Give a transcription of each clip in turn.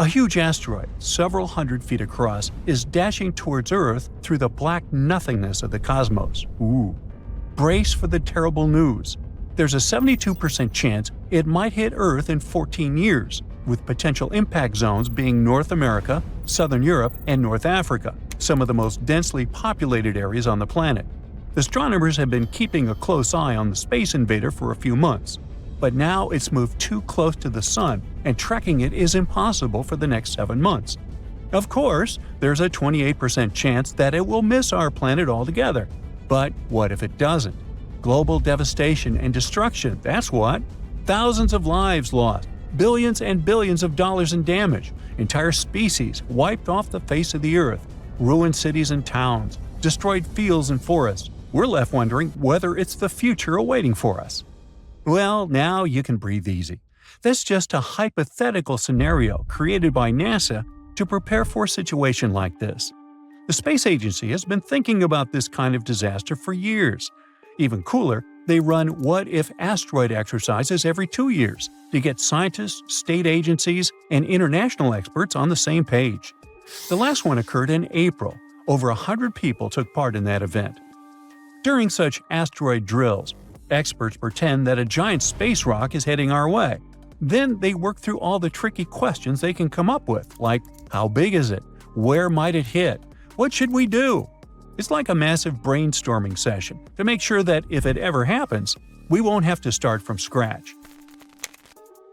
A huge asteroid, several hundred feet across, is dashing towards Earth through the black nothingness of the cosmos. Ooh. Brace for the terrible news. There's a 72% chance it might hit Earth in 14 years, with potential impact zones being North America, Southern Europe, and North Africa, some of the most densely populated areas on the planet. Astronomers have been keeping a close eye on the space invader for a few months, but now it's moved too close to the Sun, and tracking it is impossible for the next 7 months. Of course, there's a 28% chance that it will miss our planet altogether. But what if it doesn't? Global devastation and destruction, that's what. Thousands of lives lost, billions and billions of dollars in damage, entire species wiped off the face of the Earth, ruined cities and towns, destroyed fields and forests. We're left wondering whether it's the future awaiting for us. Well, now you can breathe easy. That's just a hypothetical scenario created by NASA to prepare for a situation like this. The space agency has been thinking about this kind of disaster for years. Even cooler, they run what-if asteroid exercises every 2 years to get scientists, state agencies, and international experts on the same page. The last one occurred in April. Over 100 people took part in that event. During such asteroid drills, experts pretend that a giant space rock is heading our way. Then they work through all the tricky questions they can come up with, like how big is it? Where might it hit? What should we do? It's like a massive brainstorming session to make sure that if it ever happens, we won't have to start from scratch.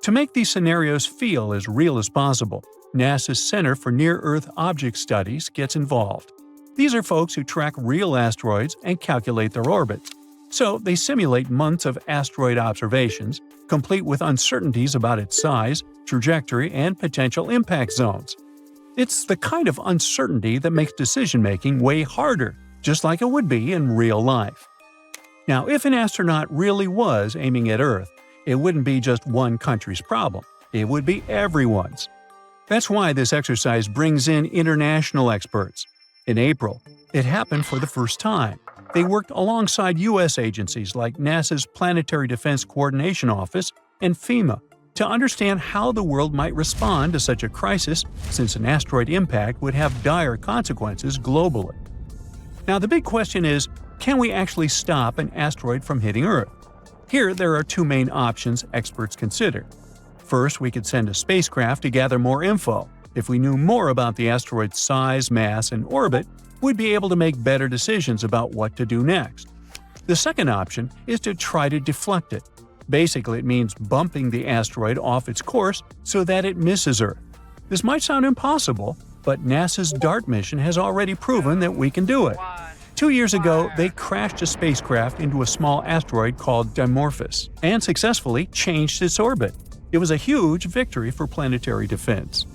To make these scenarios feel as real as possible, NASA's Center for Near-Earth Object Studies gets involved. These are folks who track real asteroids and calculate their orbits. So they simulate months of asteroid observations, complete with uncertainties about its size, trajectory, and potential impact zones. It's the kind of uncertainty that makes decision-making way harder, just like it would be in real life. Now, if an astronaut really was aiming at Earth, it wouldn't be just one country's problem. It would be everyone's. That's why this exercise brings in international experts. In April, it happened for the first time. They worked alongside U.S. agencies like NASA's Planetary Defense Coordination Office and FEMA to understand how the world might respond to such a crisis, since an asteroid impact would have dire consequences globally. Now, the big question is, can we actually stop an asteroid from hitting Earth? Here, there are two main options experts consider. First, we could send a spacecraft to gather more info. If we knew more about the asteroid's size, mass, and orbit, we'd be able to make better decisions about what to do next. The second option is to try to deflect it. Basically, it means bumping the asteroid off its course so that it misses Earth. This might sound impossible, but NASA's DART mission has already proven that we can do it. 2 years ago, they crashed a spacecraft into a small asteroid called Dimorphos and successfully changed its orbit. It was a huge victory for planetary defense.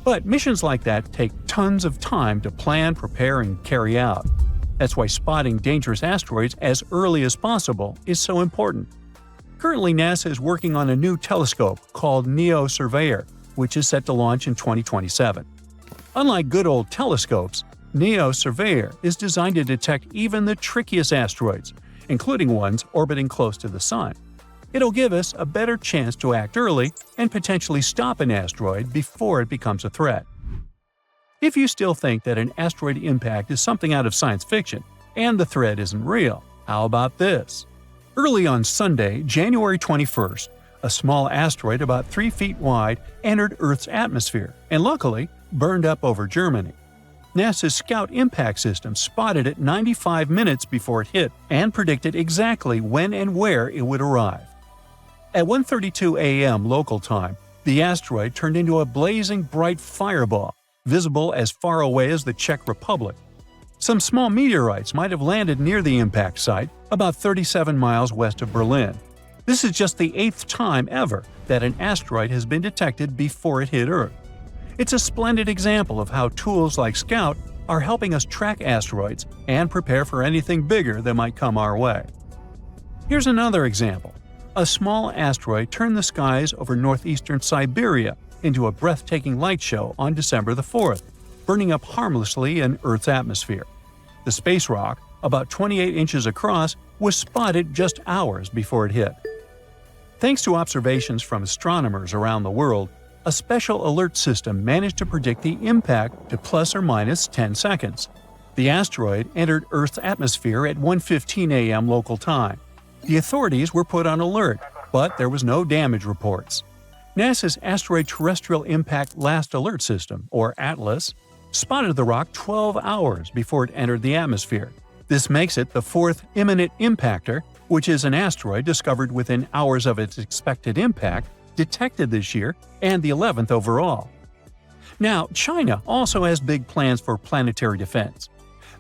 But missions like that take tons of time to plan, prepare, and carry out. That's why spotting dangerous asteroids as early as possible is so important. Currently, NASA is working on a new telescope called NEO Surveyor, which is set to launch in 2027. Unlike good old telescopes, NEO Surveyor is designed to detect even the trickiest asteroids, including ones orbiting close to the Sun. It'll give us a better chance to act early and potentially stop an asteroid before it becomes a threat. If you still think that an asteroid impact is something out of science fiction and the threat isn't real, how about this? Early on Sunday, January 21st, a small asteroid about 3 feet wide entered Earth's atmosphere and luckily burned up over Germany. NASA's Scout Impact System spotted it 95 minutes before it hit and predicted exactly when and where it would arrive. At 1:32 a.m. local time, the asteroid turned into a blazing bright fireball, visible as far away as the Czech Republic. Some small meteorites might have landed near the impact site, about 37 miles west of Berlin. This is just the 8th time ever that an asteroid has been detected before it hit Earth. It's a splendid example of how tools like Scout are helping us track asteroids and prepare for anything bigger that might come our way. Here's another example. A small asteroid turned the skies over northeastern Siberia into a breathtaking light show on December the 4th, burning up harmlessly in Earth's atmosphere. The space rock, about 28 inches across, was spotted just hours before it hit. Thanks to observations from astronomers around the world, a special alert system managed to predict the impact to plus or minus 10 seconds. The asteroid entered Earth's atmosphere at 1:15 a.m. local time. The authorities were put on alert, but there was no damage reports. NASA's Asteroid Terrestrial Impact Last Alert System, or ATLAS, spotted the rock 12 hours before it entered the atmosphere. This makes it the fourth imminent impactor, which is an asteroid discovered within hours of its expected impact, detected this year, and the 11th overall. Now, China also has big plans for planetary defense.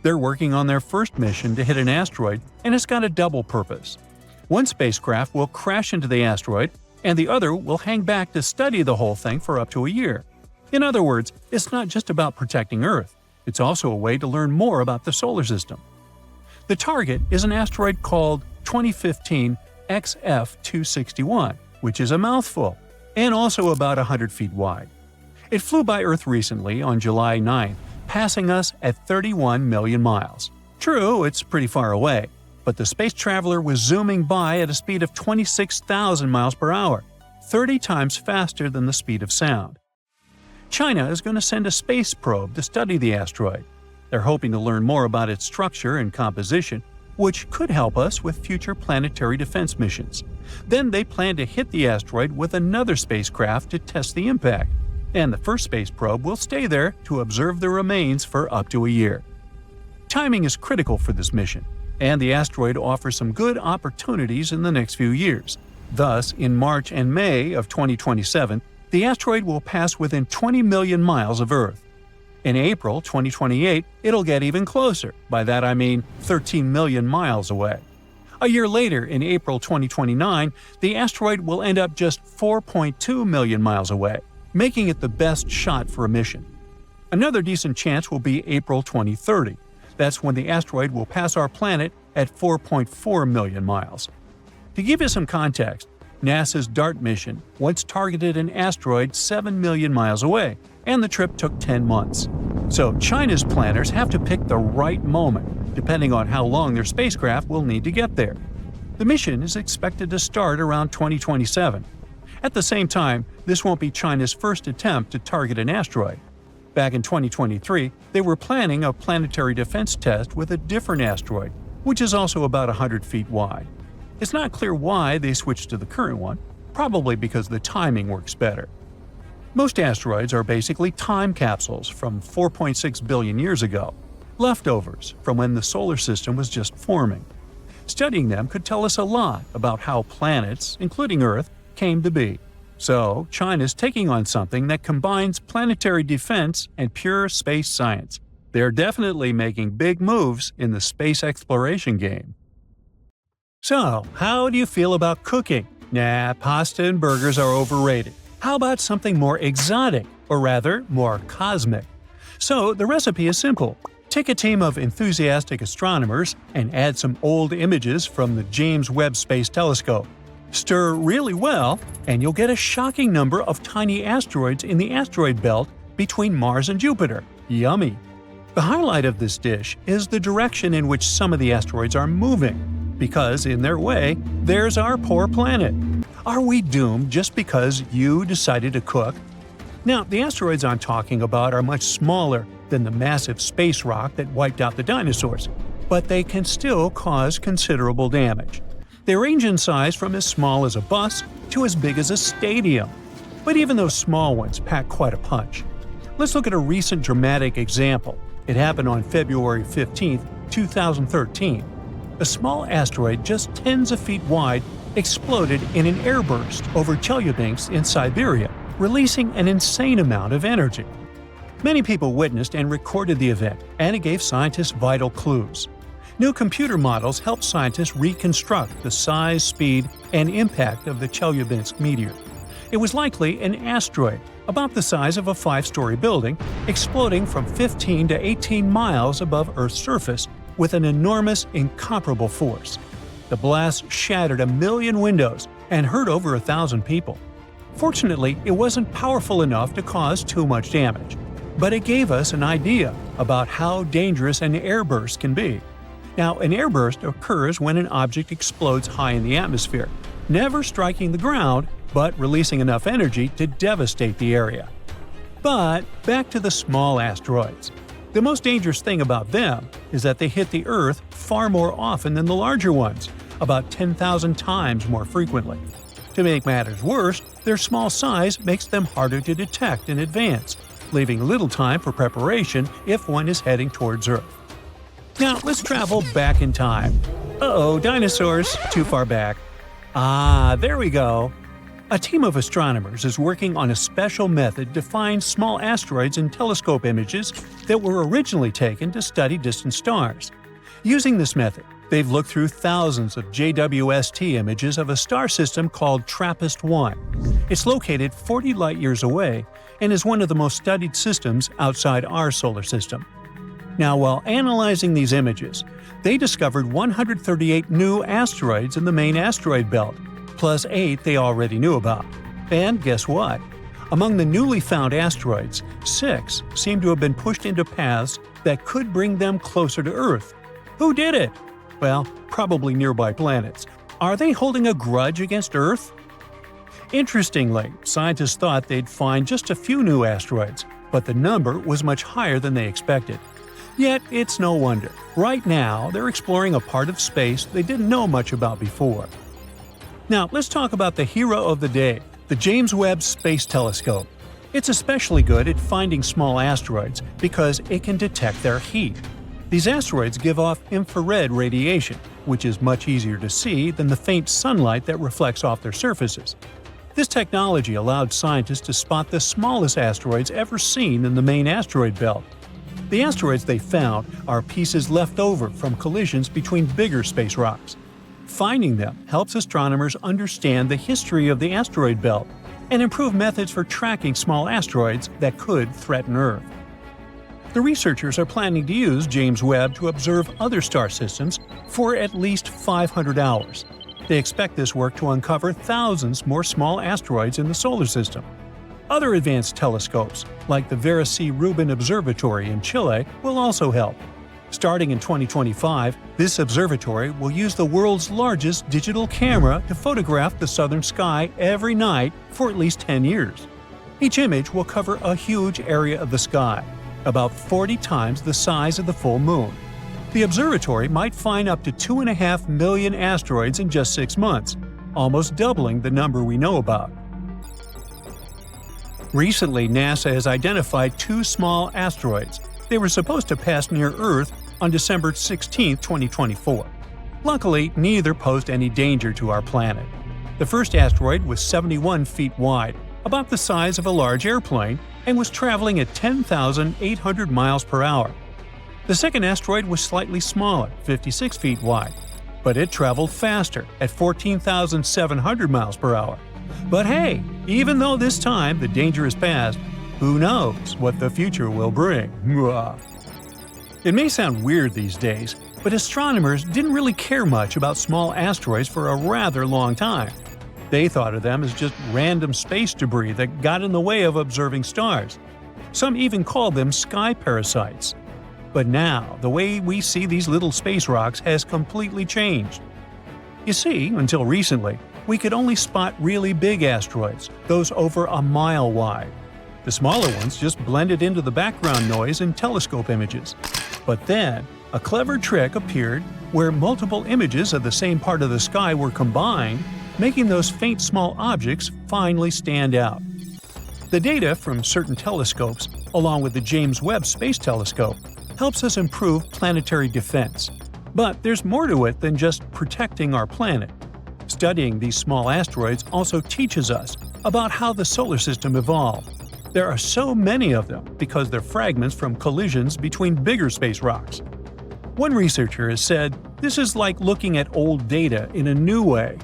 They're working on their first mission to hit an asteroid, and it's got a double purpose. One spacecraft will crash into the asteroid, and the other will hang back to study the whole thing for up to a year. In other words, it's not just about protecting Earth, it's also a way to learn more about the solar system. The target is an asteroid called 2015 XF261, which is a mouthful, and also about 100 feet wide. It flew by Earth recently on July 9, passing us at 31 million miles. True, it's pretty far away, but the space traveler was zooming by at a speed of 26,000 miles per hour, 30 times faster than the speed of sound. China is going to send a space probe to study the asteroid. They're hoping to learn more about its structure and composition, which could help us with future planetary defense missions. Then they plan to hit the asteroid with another spacecraft to test the impact, and the first space probe will stay there to observe the remains for up to a year. Timing is critical for this mission, and the asteroid offers some good opportunities in the next few years. Thus, in March and May of 2027, the asteroid will pass within 20 million miles of Earth. In April 2028, it'll get even closer. By that I mean 13 million miles away. A year later, in April 2029, the asteroid will end up just 4.2 million miles away, making it the best shot for a mission. Another decent chance will be April 2030. That's when the asteroid will pass our planet at 4.4 million miles. To give you some context, NASA's DART mission once targeted an asteroid 7 million miles away, and the trip took 10 months. So China's planners have to pick the right moment, depending on how long their spacecraft will need to get there. The mission is expected to start around 2027. At the same time, this won't be China's first attempt to target an asteroid. Back in 2023, they were planning a planetary defense test with a different asteroid, which is also about 100 feet wide. It's not clear why they switched to the current one, probably because the timing works better. Most asteroids are basically time capsules from 4.6 billion years ago, leftovers from when the solar system was just forming. Studying them could tell us a lot about how planets, including Earth, came to be. So, China's taking on something that combines planetary defense and pure space science. They're definitely making big moves in the space exploration game. So, how do you feel about cooking? Nah, pasta and burgers are overrated. How about something more exotic, or rather, more cosmic? So, the recipe is simple. Take a team of enthusiastic astronomers and add some old images from the James Webb Space Telescope. Stir really well, and you'll get a shocking number of tiny asteroids in the asteroid belt between Mars and Jupiter. Yummy! The highlight of this dish is the direction in which some of the asteroids are moving, because in their way, there's our poor planet. Are we doomed just because you decided to cook? Now, the asteroids I'm talking about are much smaller than the massive space rock that wiped out the dinosaurs, but they can still cause considerable damage. They range in size from as small as a bus to as big as a stadium. But even those small ones pack quite a punch. Let's look at a recent dramatic example. It happened on February 15, 2013. A small asteroid just tens of feet wide exploded in an airburst over Chelyabinsk in Siberia, releasing an insane amount of energy. Many people witnessed and recorded the event, and it gave scientists vital clues. New computer models helped scientists reconstruct the size, speed, and impact of the Chelyabinsk meteor. It was likely an asteroid, about the size of a 5-story building, exploding from 15 to 18 miles above Earth's surface with an enormous, incomparable force. The blast shattered 1 million windows and hurt over 1,000 people. Fortunately, it wasn't powerful enough to cause too much damage, but it gave us an idea about how dangerous an airburst can be. Now, an airburst occurs when an object explodes high in the atmosphere, never striking the ground, but releasing enough energy to devastate the area. But back to the small asteroids. The most dangerous thing about them is that they hit the Earth far more often than the larger ones, about 10,000 times more frequently. To make matters worse, their small size makes them harder to detect in advance, leaving little time for preparation if one is heading towards Earth. Now let's travel back in time. Uh-oh, dinosaurs, too far back. Ah, there we go. A team of astronomers is working on a special method to find small asteroids in telescope images that were originally taken to study distant stars. Using this method, they've looked through thousands of JWST images of a star system called TRAPPIST-1. It's located 40 light-years away and is one of the most studied systems outside our solar system. Now, while analyzing these images, they discovered 138 new asteroids in the main asteroid belt, plus 8 they already knew about. And guess what? Among the newly found asteroids, 6 seem to have been pushed into paths that could bring them closer to Earth. Who did it? Well, probably nearby planets. Are they holding a grudge against Earth? Interestingly, scientists thought they'd find just a few new asteroids, but the number was much higher than they expected. Yet, it's no wonder. Right now, they're exploring a part of space they didn't know much about before. Now, let's talk about the hero of the day, the James Webb Space Telescope. It's especially good at finding small asteroids because it can detect their heat. These asteroids give off infrared radiation, which is much easier to see than the faint sunlight that reflects off their surfaces. This technology allowed scientists to spot the smallest asteroids ever seen in the main asteroid belt. The asteroids they found are pieces left over from collisions between bigger space rocks. Finding them helps astronomers understand the history of the asteroid belt and improve methods for tracking small asteroids that could threaten Earth. The researchers are planning to use James Webb to observe other star systems for at least 500 hours. They expect this work to uncover thousands more small asteroids in the solar system. Other advanced telescopes, like the Vera C. Rubin Observatory in Chile, will also help. Starting in 2025, this observatory will use the world's largest digital camera to photograph the southern sky every night for at least 10 years. Each image will cover a huge area of the sky, about 40 times the size of the full moon. The observatory might find up to 2.5 million asteroids in just 6 months, almost doubling the number we know about. Recently, NASA has identified 2 small asteroids. They were supposed to pass near Earth on December 16, 2024. Luckily, neither posed any danger to our planet. The first asteroid was 71 feet wide, about the size of a large airplane, and was traveling at 10,800 miles per hour. The second asteroid was slightly smaller, 56 feet wide, but it traveled faster at 14,700 miles per hour. But hey, even though this time the danger is past, who knows what the future will bring? It may sound weird these days, but astronomers didn't really care much about small asteroids for a rather long time. They thought of them as just random space debris that got in the way of observing stars. Some even called them sky parasites. But now, the way we see these little space rocks has completely changed. You see, until recently, we could only spot really big asteroids, those over a mile wide. The smaller ones just blended into the background noise in telescope images. But then, a clever trick appeared where multiple images of the same part of the sky were combined, making those faint small objects finally stand out. The data from certain telescopes, along with the James Webb Space Telescope, helps us improve planetary defense. But there's more to it than just protecting our planet. Studying these small asteroids also teaches us about how the solar system evolved. There are so many of them because they're fragments from collisions between bigger space rocks. One researcher has said this is like looking at old data in a new way.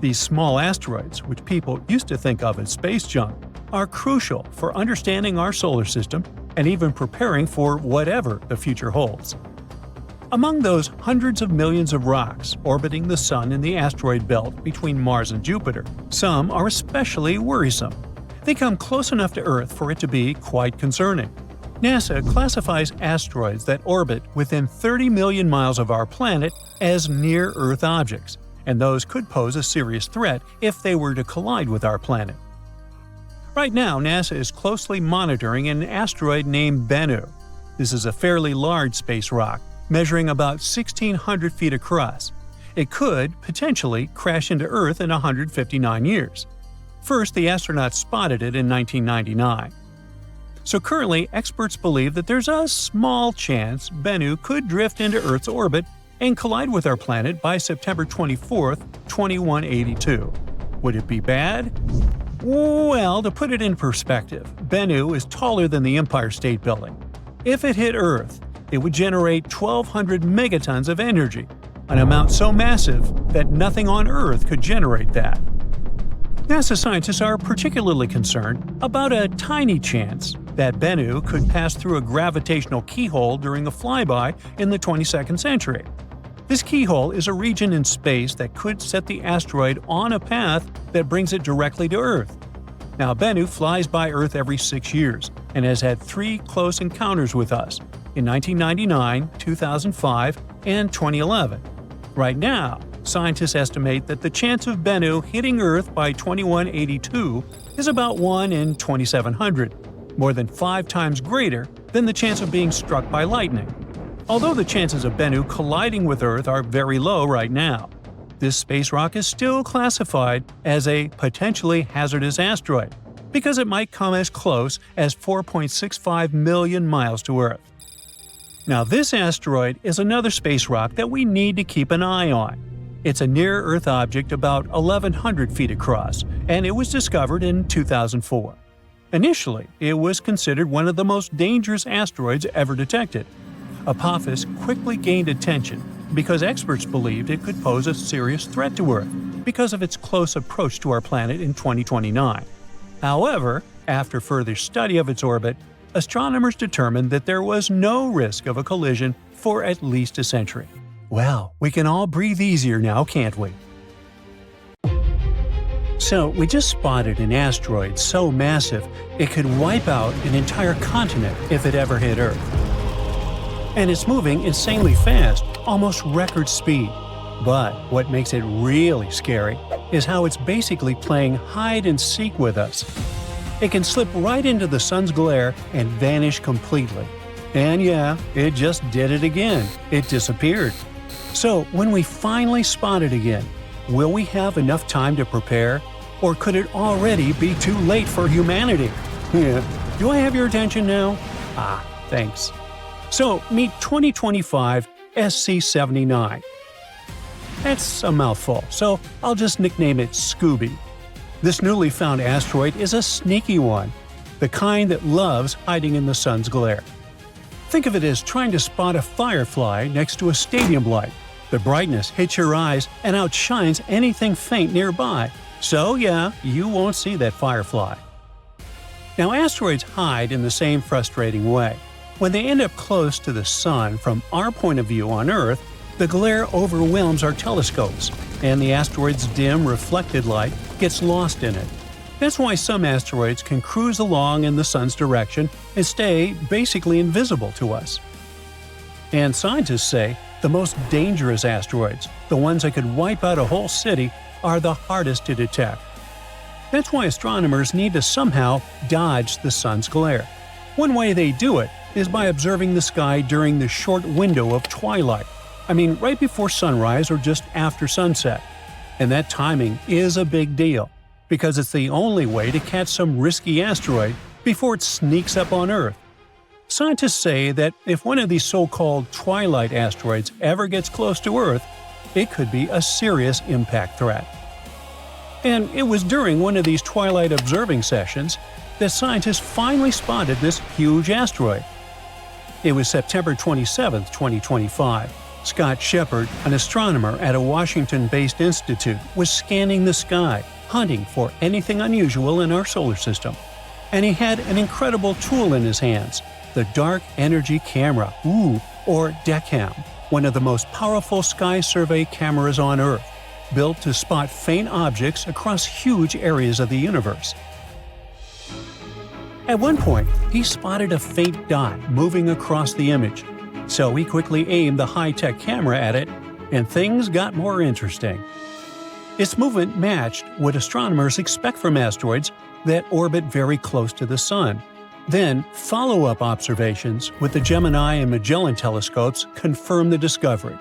These small asteroids, which people used to think of as space junk, are crucial for understanding our solar system and even preparing for whatever the future holds. Among those hundreds of millions of rocks orbiting the Sun in the asteroid belt between Mars and Jupiter, some are especially worrisome. They come close enough to Earth for it to be quite concerning. NASA classifies asteroids that orbit within 30 million miles of our planet as near-Earth objects, and those could pose a serious threat if they were to collide with our planet. Right now, NASA is closely monitoring an asteroid named Bennu. This is a fairly large space rock, measuring about 1,600 feet across. It could, potentially, crash into Earth in 159 years. First, the astronauts spotted it in 1999. So currently, experts believe that there's a small chance Bennu could drift into Earth's orbit and collide with our planet by September 24, 2182. Would it be bad? Well, to put it in perspective, Bennu is taller than the Empire State Building. If it hit Earth, it would generate 1,200 megatons of energy, an amount so massive that nothing on Earth could generate that. NASA scientists are particularly concerned about a tiny chance that Bennu could pass through a gravitational keyhole during a flyby in the 22nd century. This keyhole is a region in space that could set the asteroid on a path that brings it directly to Earth. Now, Bennu flies by Earth every 6 years and has had 3 close encounters with us in 1999, 2005, and 2011. Right now, scientists estimate that the chance of Bennu hitting Earth by 2182 is about 1 in 2,700, more than 5 times greater than the chance of being struck by lightning. Although the chances of Bennu colliding with Earth are very low right now, this space rock is still classified as a potentially hazardous asteroid because it might come as close as 4.65 million miles to Earth. Now, this asteroid is another space rock that we need to keep an eye on. It's a near-Earth object about 1,100 feet across, and it was discovered in 2004. Initially, it was considered one of the most dangerous asteroids ever detected. Apophis quickly gained attention because experts believed it could pose a serious threat to Earth because of its close approach to our planet in 2029. However, after further study of its orbit, astronomers determined that there was no risk of a collision for at least a century. Well, we can all breathe easier now, can't we? So, we just spotted an asteroid so massive it could wipe out an entire continent if it ever hit Earth. And it's moving insanely fast, almost record speed. But what makes it really scary is how it's basically playing hide-and-seek with us. It can slip right into the sun's glare and vanish completely. And yeah, it just did it again. It disappeared. So, when we finally spot it again, will we have enough time to prepare? Or could it already be too late for humanity? Do I have your attention now? Thanks. So, meet 2025 SC79. That's a mouthful, so I'll just nickname it Scooby. This newly found asteroid is a sneaky one, the kind that loves hiding in the sun's glare. Think of it as trying to spot a firefly next to a stadium light. The brightness hits your eyes and outshines anything faint nearby. So yeah, you won't see that firefly. Now, asteroids hide in the same frustrating way. When they end up close to the sun from our point of view on Earth, the glare overwhelms our telescopes, and the asteroid's dim, reflected light gets lost in it. That's why some asteroids can cruise along in the sun's direction and stay basically invisible to us. And scientists say the most dangerous asteroids, the ones that could wipe out a whole city, are the hardest to detect. That's why astronomers need to somehow dodge the sun's glare. One way they do it is by observing the sky during the short window of twilight. Right before sunrise or just after sunset. And that timing is a big deal, because it's the only way to catch some risky asteroid before it sneaks up on Earth. Scientists say that if one of these so-called twilight asteroids ever gets close to Earth, it could be a serious impact threat. And it was during one of these twilight observing sessions that scientists finally spotted this huge asteroid. It was September 27, 2025. Scott Shepard, an astronomer at a Washington-based institute, was scanning the sky, hunting for anything unusual in our solar system. And he had an incredible tool in his hands, the Dark Energy Camera, or DECAM, one of the most powerful sky survey cameras on Earth, built to spot faint objects across huge areas of the universe. At one point, he spotted a faint dot moving across the image, so he quickly aimed the high-tech camera at it, and things got more interesting. Its movement matched what astronomers expect from asteroids that orbit very close to the Sun. Then, follow-up observations with the Gemini and Magellan telescopes confirmed the discovery.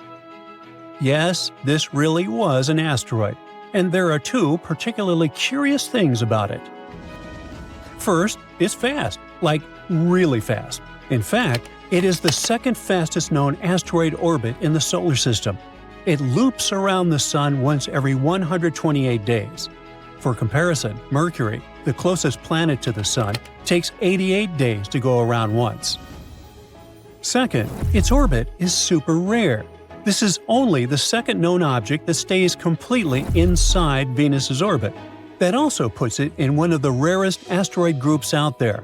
Yes, this really was an asteroid, and there are two particularly curious things about it. First, it's fast, like really fast. In fact, it is the second fastest known asteroid orbit in the solar system. It loops around the Sun once every 128 days. For comparison, Mercury, the closest planet to the Sun, takes 88 days to go around once. Second, its orbit is super rare. This is only the second known object that stays completely inside Venus's orbit. That also puts it in one of the rarest asteroid groups out there,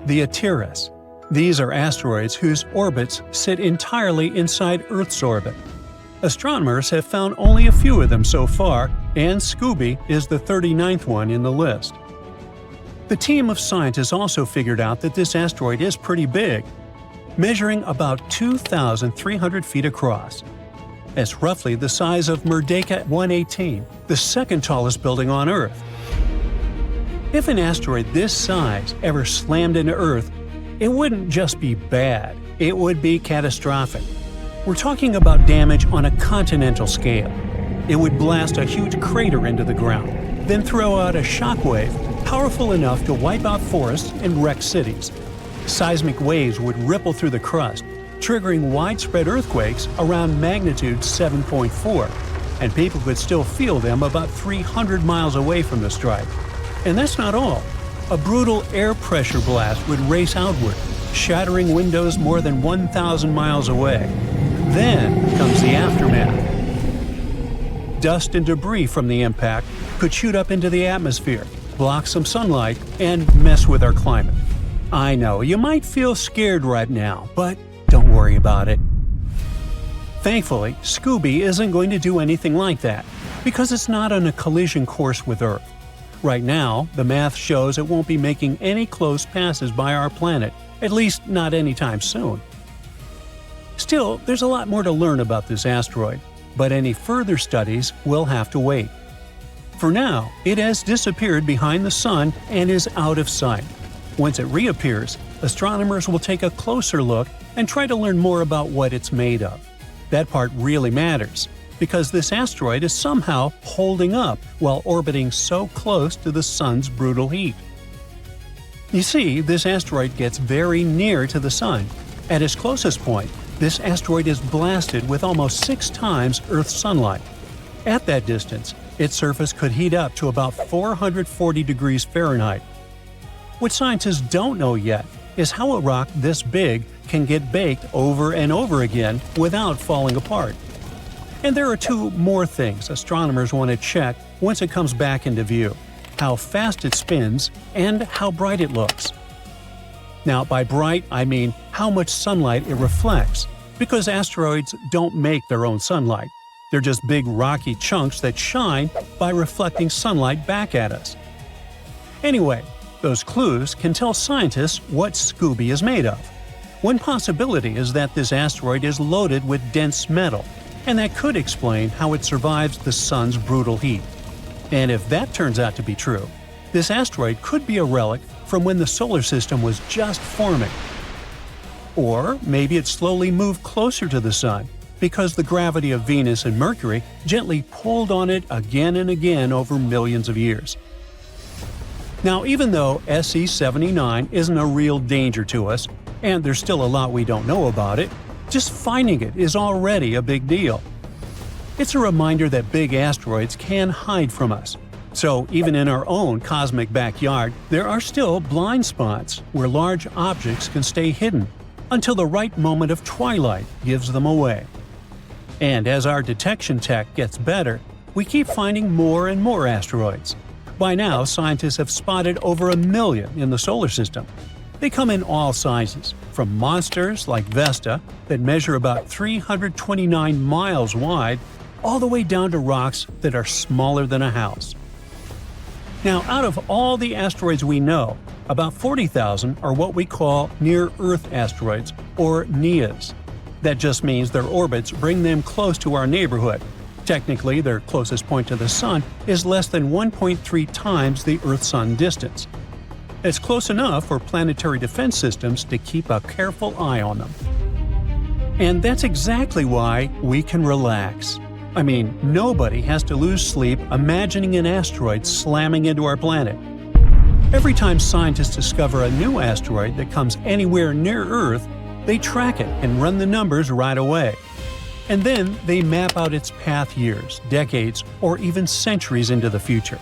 the Asteroids. These are asteroids whose orbits sit entirely inside Earth's orbit. Astronomers have found only a few of them so far, and Scooby is the 39th one in the list. The team of scientists also figured out that this asteroid is pretty big, measuring about 2,300 feet across. That's roughly the size of Merdeka 118, the second tallest building on Earth. If an asteroid this size ever slammed into Earth, it wouldn't just be bad, it would be catastrophic. We're talking about damage on a continental scale. It would blast a huge crater into the ground, then throw out a shockwave powerful enough to wipe out forests and wreck cities. Seismic waves would ripple through the crust, triggering widespread earthquakes around magnitude 7.4, and people could still feel them about 300 miles away from the strike. And that's not all. A brutal air pressure blast would race outward, shattering windows more than 1,000 miles away. Then comes the aftermath. Dust and debris from the impact could shoot up into the atmosphere, block some sunlight, and mess with our climate. I know, you might feel scared right now, but don't worry about it. Thankfully, Scooby isn't going to do anything like that, because it's not on a collision course with Earth. Right now, the math shows it won't be making any close passes by our planet, at least not anytime soon. Still, there's a lot more to learn about this asteroid, but any further studies will have to wait. For now, it has disappeared behind the Sun and is out of sight. Once it reappears, astronomers will take a closer look and try to learn more about what it's made of. That part really matters, because this asteroid is somehow holding up while orbiting so close to the Sun's brutal heat. You see, this asteroid gets very near to the Sun. At its closest point, this asteroid is blasted with almost 6 times Earth's sunlight. At that distance, its surface could heat up to about 440 degrees Fahrenheit. What scientists don't know yet is how a rock this big can get baked over and over again without falling apart. And there are 2 more things astronomers want to check once it comes back into view: how fast it spins and how bright it looks. Now, by bright, I mean how much sunlight it reflects, because asteroids don't make their own sunlight. They're just big rocky chunks that shine by reflecting sunlight back at us. Anyway, those clues can tell scientists what Scooby is made of. One possibility is that this asteroid is loaded with dense metal, and that could explain how it survives the Sun's brutal heat. And if that turns out to be true, this asteroid could be a relic from when the solar system was just forming. Or maybe it slowly moved closer to the Sun because the gravity of Venus and Mercury gently pulled on it again and again over millions of years. Now, even though SE79 isn't a real danger to us, and there's still a lot we don't know about it, just finding it is already a big deal. It's a reminder that big asteroids can hide from us. So even in our own cosmic backyard, there are still blind spots where large objects can stay hidden until the right moment of twilight gives them away. And as our detection tech gets better, we keep finding more and more asteroids. By now, scientists have spotted over 1 million in the solar system. They come in all sizes, from monsters like Vesta that measure about 329 miles wide, all the way down to rocks that are smaller than a house. Now, out of all the asteroids we know, about 40,000 are what we call near-Earth asteroids, or NEAs. That just means their orbits bring them close to our neighborhood, Technically, their closest point to the Sun is less than 1.3 times the Earth-Sun distance. It's close enough for planetary defense systems to keep a careful eye on them. And that's exactly why we can relax. I mean, nobody has to lose sleep imagining an asteroid slamming into our planet. Every time scientists discover a new asteroid that comes anywhere near Earth, they track it and run the numbers right away. And then they map out its path years, decades, or even centuries into the future.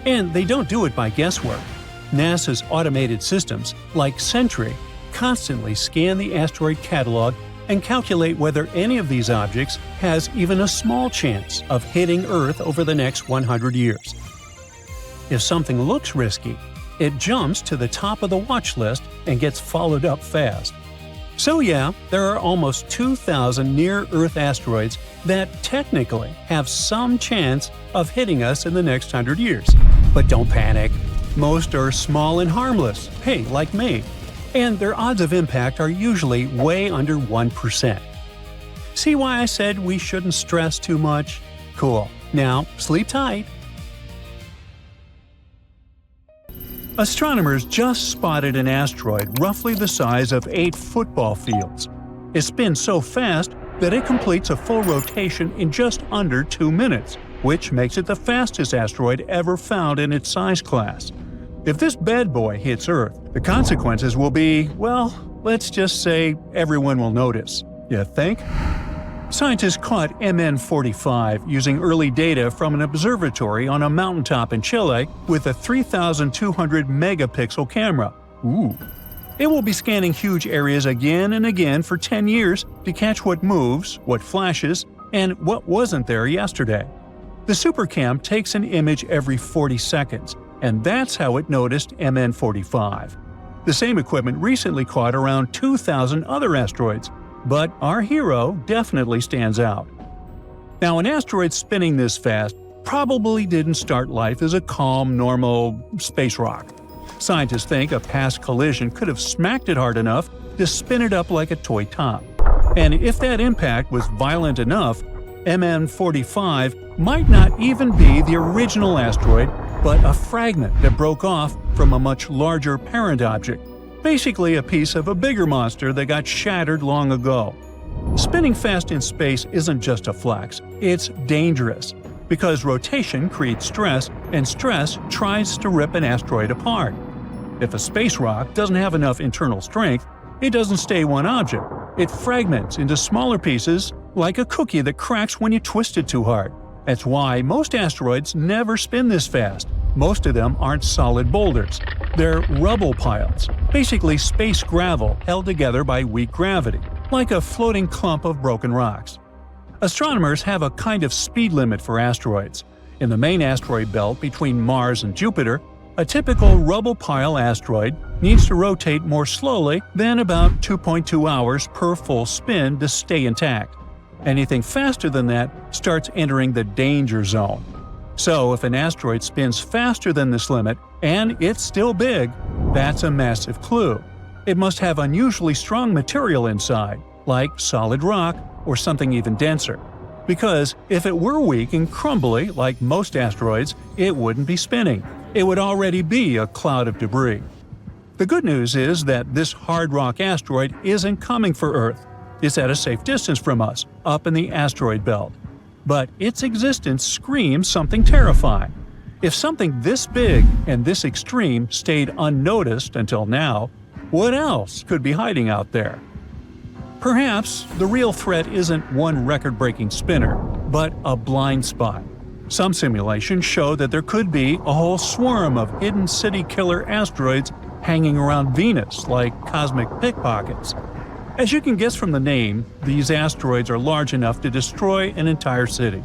And they don't do it by guesswork. NASA's automated systems, like Sentry, constantly scan the asteroid catalog and calculate whether any of these objects has even a small chance of hitting Earth over the next 100 years. If something looks risky, it jumps to the top of the watch list and gets followed up fast. So yeah, there are almost 2,000 near-Earth asteroids that technically have some chance of hitting us in the next 100 years. But don't panic. Most are small and harmless, hey, like me. And their odds of impact are usually way under 1%. See why I said we shouldn't stress too much? Cool. Now, sleep tight. Astronomers just spotted an asteroid roughly the size of 8 football fields. It spins so fast that it completes a full rotation in just under 2 minutes, which makes it the fastest asteroid ever found in its size class. If this bad boy hits Earth, the consequences will be, well, let's just say everyone will notice. You think? Scientists caught MN45 using early data from an observatory on a mountaintop in Chile with a 3,200 megapixel camera. Ooh. It will be scanning huge areas again and again for 10 years to catch what moves, what flashes, and what wasn't there yesterday. The SuperCam takes an image every 40 seconds, and that's how it noticed MN45. The same equipment recently caught around 2,000 other asteroids, but our hero definitely stands out. Now, an asteroid spinning this fast probably didn't start life as a calm, normal space rock. Scientists think a past collision could have smacked it hard enough to spin it up like a toy top. And if that impact was violent enough, MN45 might not even be the original asteroid, but a fragment that broke off from a much larger parent object. Basically a piece of a bigger monster that got shattered long ago. Spinning fast in space isn't just a flex, it's dangerous, because rotation creates stress, and stress tries to rip an asteroid apart. If a space rock doesn't have enough internal strength, it doesn't stay one object. It fragments into smaller pieces like a cookie that cracks when you twist it too hard. That's why most asteroids never spin this fast. Most of them aren't solid boulders. They're rubble piles, basically space gravel held together by weak gravity, like a floating clump of broken rocks. Astronomers have a kind of speed limit for asteroids. In the main asteroid belt between Mars and Jupiter, a typical rubble pile asteroid needs to rotate more slowly than about 2.2 hours per full spin to stay intact. Anything faster than that starts entering the danger zone. So if an asteroid spins faster than this limit, and it's still big, that's a massive clue. It must have unusually strong material inside, like solid rock or something even denser. Because if it were weak and crumbly like most asteroids, it wouldn't be spinning. It would already be a cloud of debris. The good news is that this hard rock asteroid isn't coming for Earth. It's at a safe distance from us, up in the asteroid belt. But its existence screams something terrifying. If something this big and this extreme stayed unnoticed until now, what else could be hiding out there? Perhaps the real threat isn't one record-breaking spinner, but a blind spot. Some simulations show that there could be a whole swarm of hidden city-killer asteroids hanging around Venus like cosmic pickpockets. As you can guess from the name, these asteroids are large enough to destroy an entire city.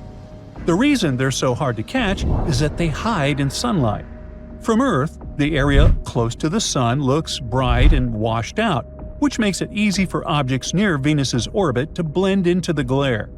The reason they're so hard to catch is that they hide in sunlight. From Earth, the area close to the Sun looks bright and washed out, which makes it easy for objects near Venus's orbit to blend into the glare.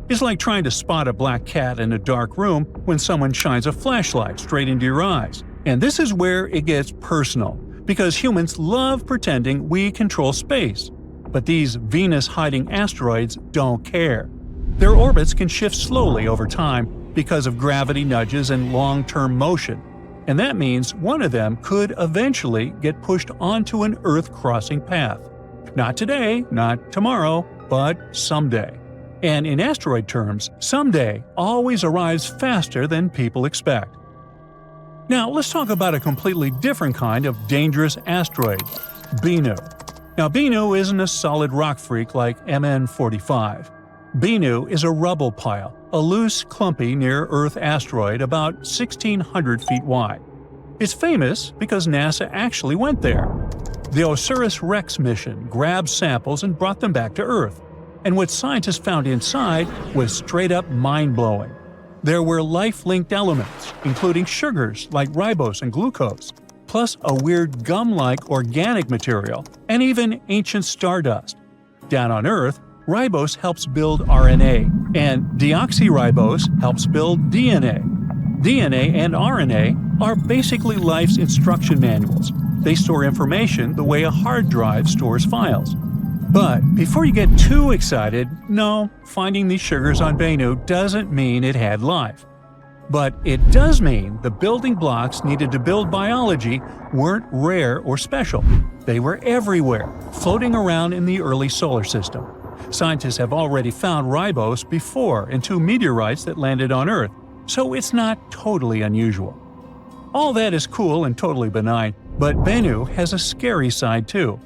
It's like trying to spot a black cat in a dark room when someone shines a flashlight straight into your eyes. And this is where it gets personal, because humans love pretending we control space. But these Venus-hiding asteroids don't care. Their orbits can shift slowly over time because of gravity nudges and long-term motion, and that means one of them could eventually get pushed onto an Earth-crossing path. Not today, not tomorrow, but someday. And in asteroid terms, someday always arrives faster than people expect. Now let's talk about a completely different kind of dangerous asteroid, Bennu. Now Bennu isn't a solid rock freak like MN45. Bennu is a rubble pile, a loose, clumpy near-Earth asteroid about 1,600 feet wide. It's famous because NASA actually went there. The OSIRIS-REx mission grabbed samples and brought them back to Earth, and what scientists found inside was straight-up mind-blowing. There were life-linked elements, including sugars like ribose and glucose, plus a weird gum-like organic material, and even ancient stardust. Down on Earth, ribose helps build RNA, and deoxyribose helps build DNA. DNA and RNA are basically life's instruction manuals. They store information the way a hard drive stores files. But before you get too excited, no, finding these sugars on Bennu doesn't mean it had life. But it does mean the building blocks needed to build biology weren't rare or special. They were everywhere, floating around in the early solar system. Scientists have already found ribose before in 2 meteorites that landed on Earth, so it's not totally unusual. All that is cool and totally benign, but Bennu has a scary side too.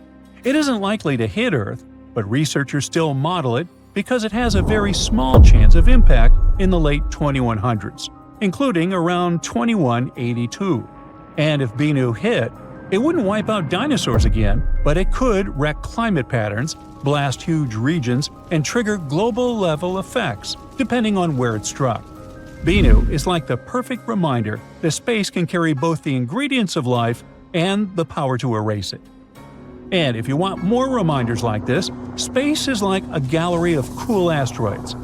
It isn't likely to hit Earth, but researchers still model it because it has a very small chance of impact in the late 2100s, including around 2182. And if Bennu hit, it wouldn't wipe out dinosaurs again, but it could wreck climate patterns, blast huge regions, and trigger global-level effects, depending on where it struck. Bennu is like the perfect reminder that space can carry both the ingredients of life and the power to erase it. And if you want more reminders like this, space is like a gallery of cool asteroids.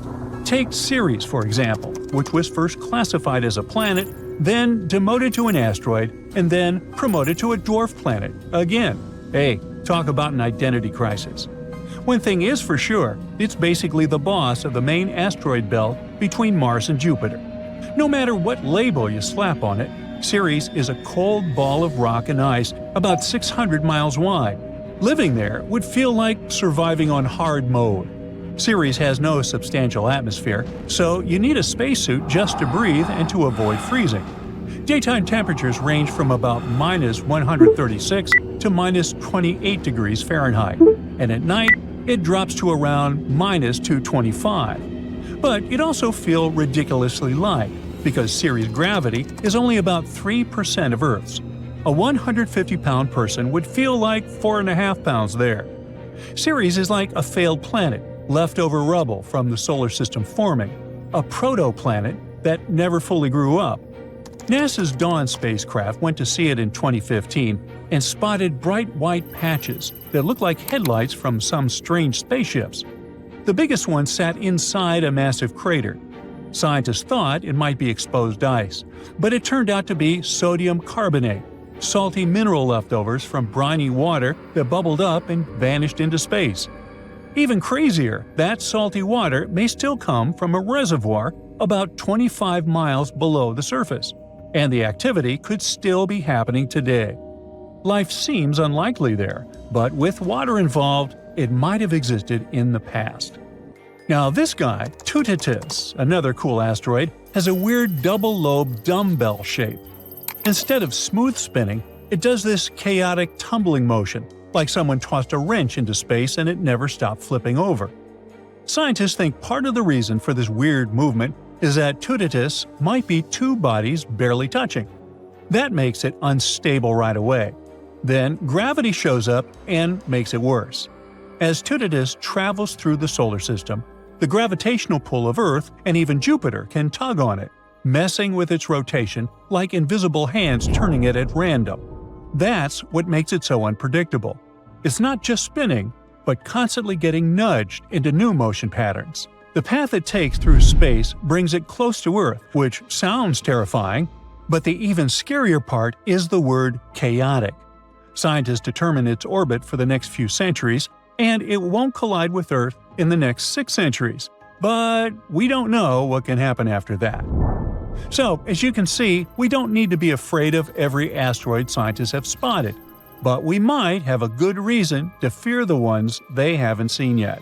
Take Ceres, for example, which was first classified as a planet, then demoted to an asteroid, and then promoted to a dwarf planet again. Hey, talk about an identity crisis. One thing is for sure, it's basically the boss of the main asteroid belt between Mars and Jupiter. No matter what label you slap on it, Ceres is a cold ball of rock and ice about 600 miles wide. Living there would feel like surviving on hard mode. Ceres has no substantial atmosphere, so you need a spacesuit just to breathe and to avoid freezing. Daytime temperatures range from about -136 to -28 degrees Fahrenheit, and at night it drops to around -225. But you'd also feel ridiculously light, because Ceres' gravity is only about 3% of Earth's. A 150-pound person would feel like 4.5 pounds there. Ceres is like a failed planet, leftover rubble from the solar system forming, a proto-planet that never fully grew up. NASA's Dawn spacecraft went to see it in 2015 and spotted bright white patches that look like headlights from some strange spaceships. The biggest one sat inside a massive crater. Scientists thought it might be exposed ice, but it turned out to be sodium carbonate, salty mineral leftovers from briny water that bubbled up and vanished into space. Even crazier, that salty water may still come from a reservoir about 25 miles below the surface, and the activity could still be happening today. Life seems unlikely there, but with water involved, it might have existed in the past. Now this guy, Tututus, another cool asteroid, has a weird double-lobed dumbbell shape. Instead of smooth spinning, it does this chaotic tumbling motion, like someone tossed a wrench into space and it never stopped flipping over. Scientists think part of the reason for this weird movement is that Tututus might be two bodies barely touching. That makes it unstable right away. Then gravity shows up and makes it worse. As Tututus travels through the solar system, the gravitational pull of Earth and even Jupiter can tug on it, messing with its rotation like invisible hands turning it at random. That's what makes it so unpredictable. It's not just spinning, but constantly getting nudged into new motion patterns. The path it takes through space brings it close to Earth, which sounds terrifying, but the even scarier part is the word chaotic. Scientists determine its orbit for the next few centuries, and it won't collide with Earth in the next 6 centuries. But we don't know what can happen after that. So, as you can see, we don't need to be afraid of every asteroid scientists have spotted, but we might have a good reason to fear the ones they haven't seen yet.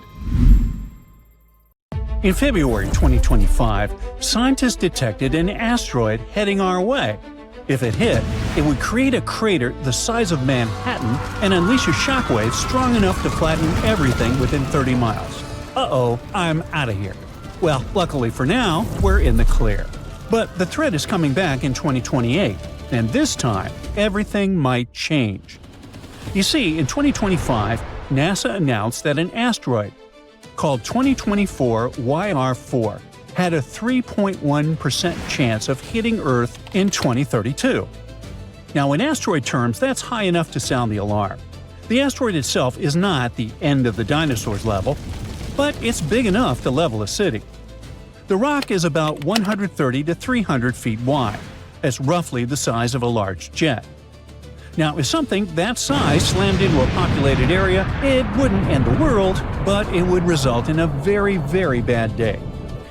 In February 2025, scientists detected an asteroid heading our way. If it hit, it would create a crater the size of Manhattan and unleash a shockwave strong enough to flatten everything within 30 miles. Uh-oh, I'm out of here. Well, luckily for now, we're in the clear. But the threat is coming back in 2028, and this time, everything might change. You see, in 2025, NASA announced that an asteroid, called 2024 YR4, had a 3.1% chance of hitting Earth in 2032. Now, in asteroid terms, that's high enough to sound the alarm. The asteroid itself is not the end of the dinosaurs level, but it's big enough to level a city. The rock is about 130 to 300 feet wide. That's roughly the size of a large jet. Now, if something that size slammed into a populated area, it wouldn't end the world, but it would result in a very, very bad day.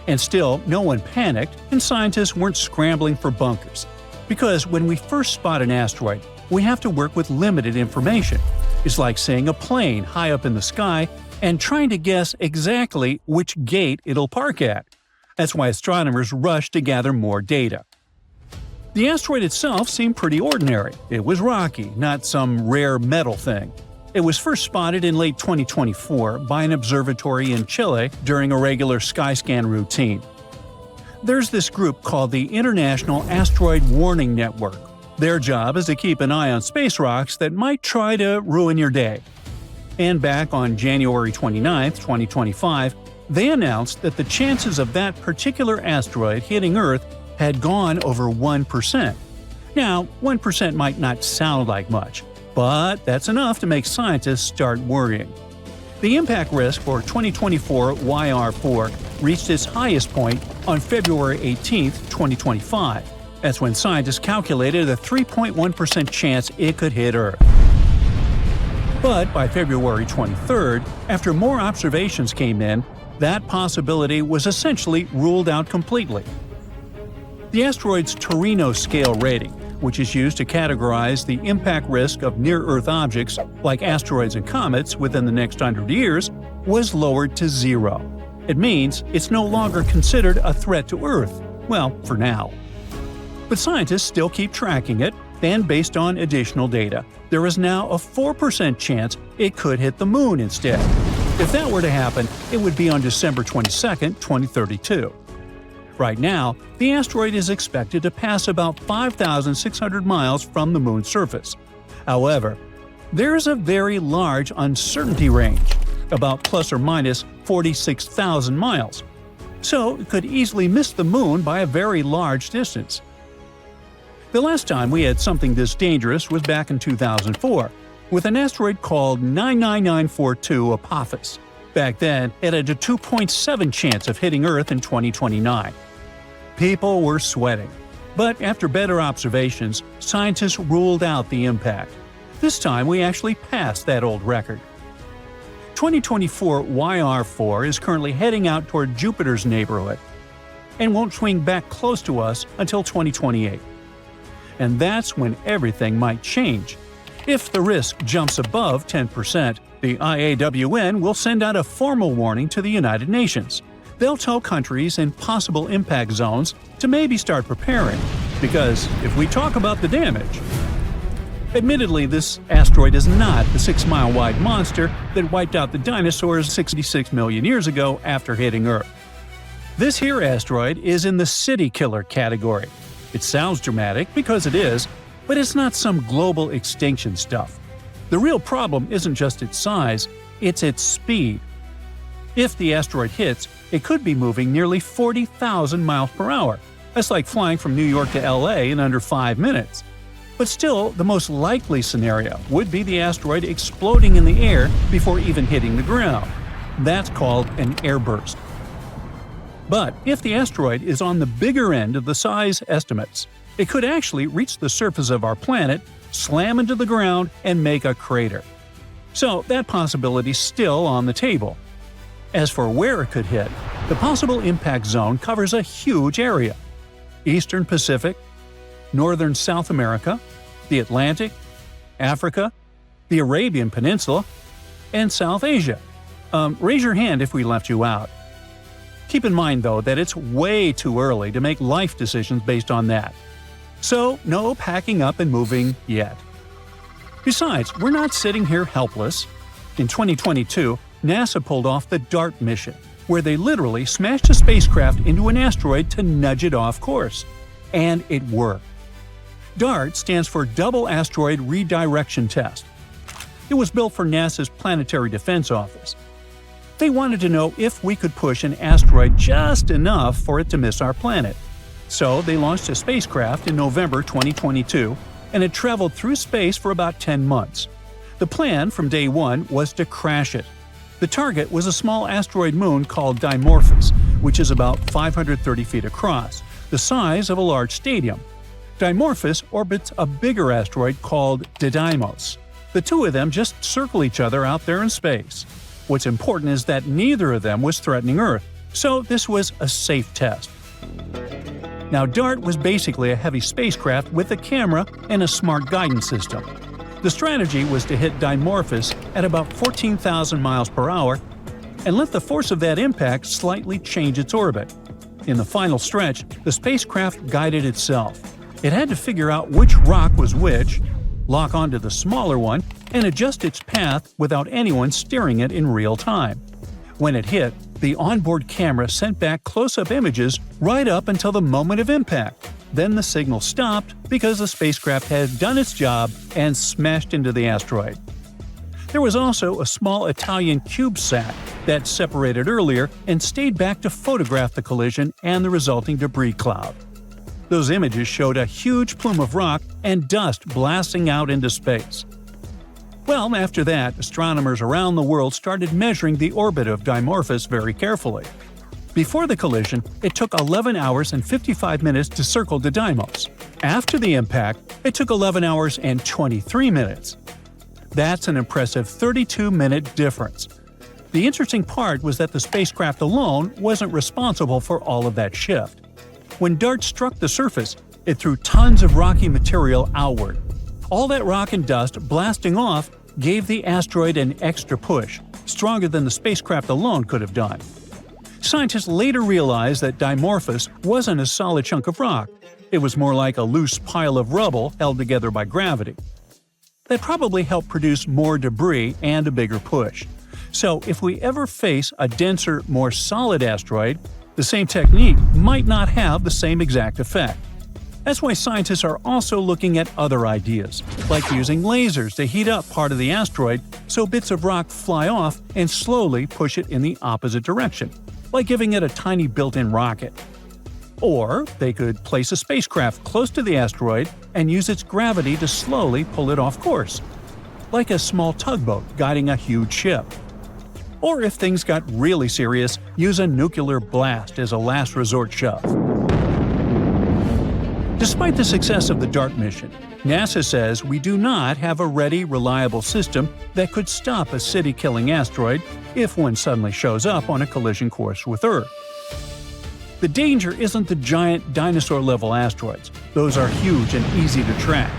And still, no one panicked, and scientists weren't scrambling for bunkers. Because when we first spot an asteroid, we have to work with limited information. It's like seeing a plane high up in the sky and trying to guess exactly which gate it'll park at. That's why astronomers rush to gather more data. The asteroid itself seemed pretty ordinary. It was rocky, not some rare metal thing. It was first spotted in late 2024 by an observatory in Chile during a regular skyscan routine. There's this group called the International Asteroid Warning Network. Their job is to keep an eye on space rocks that might try to ruin your day. And back on January 29, 2025, they announced that the chances of that particular asteroid hitting Earth had gone over 1%. Now, 1% might not sound like much, but that's enough to make scientists start worrying. The impact risk for 2024 YR4 reached its highest point on February 18, 2025. That's when scientists calculated a 3.1% chance it could hit Earth. But by February 23, after more observations came in, that possibility was essentially ruled out completely. The asteroid's Torino scale rating, which is used to categorize the impact risk of near-Earth objects like asteroids and comets within the next 100 years, was lowered to 0. It means it's no longer considered a threat to Earth. Well, for now. But scientists still keep tracking it, and based on additional data, there is now a 4% chance it could hit the Moon instead. If that were to happen, it would be on December 22, 2032. Right now, the asteroid is expected to pass about 5,600 miles from the Moon's surface. However, there's a very large uncertainty range, about plus or minus 46,000 miles. So it could easily miss the Moon by a very large distance. The last time we had something this dangerous was back in 2004, with an asteroid called 99942 Apophis. Back then, it had a 2.7 chance of hitting Earth in 2029. People were sweating. But after better observations, scientists ruled out the impact. This time we actually passed that old record. 2024 YR4 is currently heading out toward Jupiter's neighborhood and won't swing back close to us until 2028. And that's when everything might change. If the risk jumps above 10%, the IAWN will send out a formal warning to the United Nations. They'll tell countries in possible impact zones to maybe start preparing, because if we talk about the damage… Admittedly, this asteroid is not the 6-mile-wide monster that wiped out the dinosaurs 66 million years ago after hitting Earth. This here asteroid is in the city killer category. It sounds dramatic because it is, but it's not some global extinction stuff. The real problem isn't just its size, it's its speed. If the asteroid hits, it could be moving nearly 40,000 miles per hour. That's like flying from New York to LA in under 5 minutes. But still, the most likely scenario would be the asteroid exploding in the air before even hitting the ground. That's called an airburst. But if the asteroid is on the bigger end of the size estimates, it could actually reach the surface of our planet, slam into the ground, and make a crater. So that possibility's still on the table. As for where it could hit, the possible impact zone covers a huge area: Eastern Pacific, Northern South America, the Atlantic, Africa, the Arabian Peninsula, and South Asia. Raise your hand if we left you out. Keep in mind, though, that it's way too early to make life decisions based on that. So, no packing up and moving yet. Besides, we're not sitting here helpless. In 2022, NASA pulled off the DART mission, where they literally smashed a spacecraft into an asteroid to nudge it off course. And it worked. DART stands for Double Asteroid Redirection Test. It was built for NASA's Planetary Defense Office. They wanted to know if we could push an asteroid just enough for it to miss our planet. So they launched a spacecraft in November 2022, and it traveled through space for about 10 months. The plan from day one was to crash it. The target was a small asteroid moon called Dimorphos, which is about 530 feet across, the size of a large stadium. Dimorphos orbits a bigger asteroid called Didymos. The two of them just circle each other out there in space. What's important is that neither of them was threatening Earth, so this was a safe test. Now, DART was basically a heavy spacecraft with a camera and a smart guidance system. The strategy was to hit Dimorphos at about 14,000 miles per hour and let the force of that impact slightly change its orbit. In the final stretch, the spacecraft guided itself. It had to figure out which rock was which, lock onto the smaller one, and adjust its path without anyone steering it in real time. When it hit, the onboard camera sent back close-up images right up until the moment of impact. Then the signal stopped because the spacecraft had done its job and smashed into the asteroid. There was also a small Italian CubeSat that separated earlier and stayed back to photograph the collision and the resulting debris cloud. Those images showed a huge plume of rock and dust blasting out into space. Well, after that, astronomers around the world started measuring the orbit of Dimorphos very carefully. Before the collision, it took 11 hours and 55 minutes to circle Didymos. After the impact, it took 11 hours and 23 minutes. That's an impressive 32-minute difference. The interesting part was that the spacecraft alone wasn't responsible for all of that shift. When DART struck the surface, it threw tons of rocky material outward. All that rock and dust blasting off gave the asteroid an extra push, stronger than the spacecraft alone could have done. Scientists later realized that Dimorphos wasn't a solid chunk of rock. It was more like a loose pile of rubble held together by gravity. That probably helped produce more debris and a bigger push. So if we ever face a denser, more solid asteroid, the same technique might not have the same exact effect. That's why scientists are also looking at other ideas, like using lasers to heat up part of the asteroid so bits of rock fly off and slowly push it in the opposite direction, like giving it a tiny built-in rocket. Or they could place a spacecraft close to the asteroid and use its gravity to slowly pull it off course, like a small tugboat guiding a huge ship. Or if things got really serious, use a nuclear blast as a last resort shove. Despite the success of the DART mission, NASA says we do not have a ready, reliable system that could stop a city-killing asteroid if one suddenly shows up on a collision course with Earth. The danger isn't the giant dinosaur-level asteroids. Those are huge and easy to track.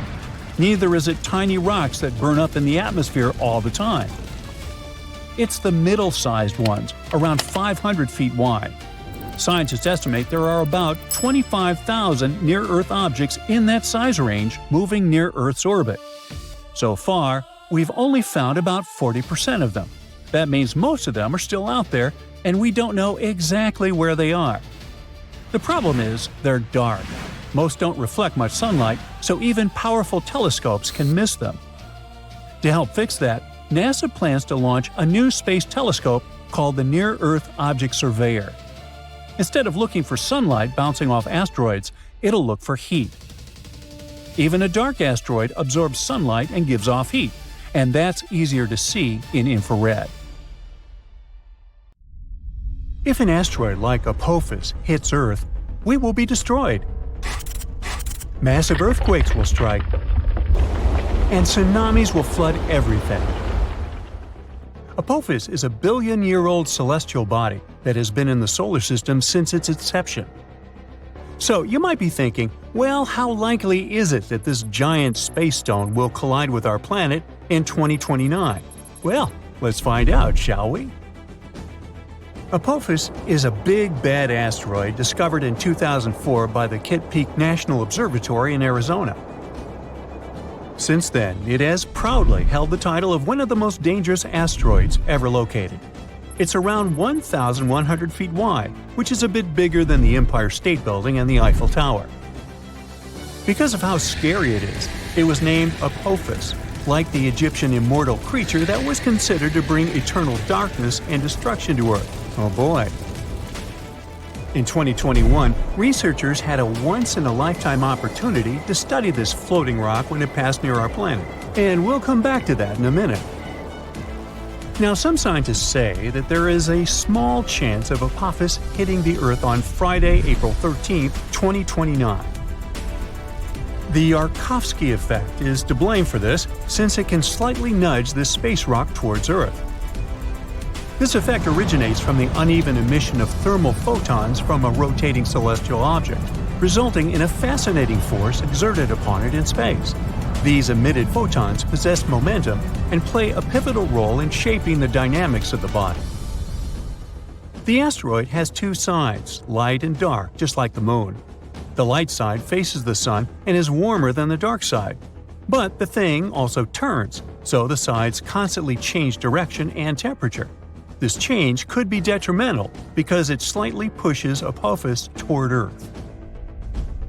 Neither is it tiny rocks that burn up in the atmosphere all the time. It's the middle-sized ones, around 500 feet wide. Scientists estimate there are about 25,000 near-Earth objects in that size range moving near Earth's orbit. So far, we've only found about 40% of them. That means most of them are still out there, and we don't know exactly where they are. The problem is they're dark. Most don't reflect much sunlight, so even powerful telescopes can miss them. To help fix that, NASA plans to launch a new space telescope called the Near-Earth Object Surveyor. Instead of looking for sunlight bouncing off asteroids, it'll look for heat. Even a dark asteroid absorbs sunlight and gives off heat, and that's easier to see in infrared. If an asteroid like Apophis hits Earth, we will be destroyed. Massive earthquakes will strike, and tsunamis will flood everything. Apophis is a billion-year-old celestial body that has been in the solar system since its inception. So you might be thinking, well, how likely is it that this giant space stone will collide with our planet in 2029? Well, let's find out, shall we? Apophis is a big, bad asteroid discovered in 2004 by the Kitt Peak National Observatory in Arizona. Since then, it has proudly held the title of one of the most dangerous asteroids ever located. It's around 1,100 feet wide, which is a bit bigger than the Empire State Building and the Eiffel Tower. Because of how scary it was named Apophis, like the Egyptian immortal creature that was considered to bring eternal darkness and destruction to Earth. Oh boy. In 2021, researchers had a once-in-a-lifetime opportunity to study this floating rock when it passed near our planet, and we'll come back to that in a minute. Now, some scientists say that there is a small chance of Apophis hitting the Earth on Friday, April 13, 2029. The Yarkovsky effect is to blame for this, since it can slightly nudge this space rock towards Earth. This effect originates from the uneven emission of thermal photons from a rotating celestial object, resulting in a fascinating force exerted upon it in space. These emitted photons possess momentum and play a pivotal role in shaping the dynamics of the body. The asteroid has two sides, light and dark, just like the Moon. The light side faces the Sun and is warmer than the dark side. But the thing also turns, so the sides constantly change direction and temperature. This change could be detrimental because it slightly pushes Apophis toward Earth.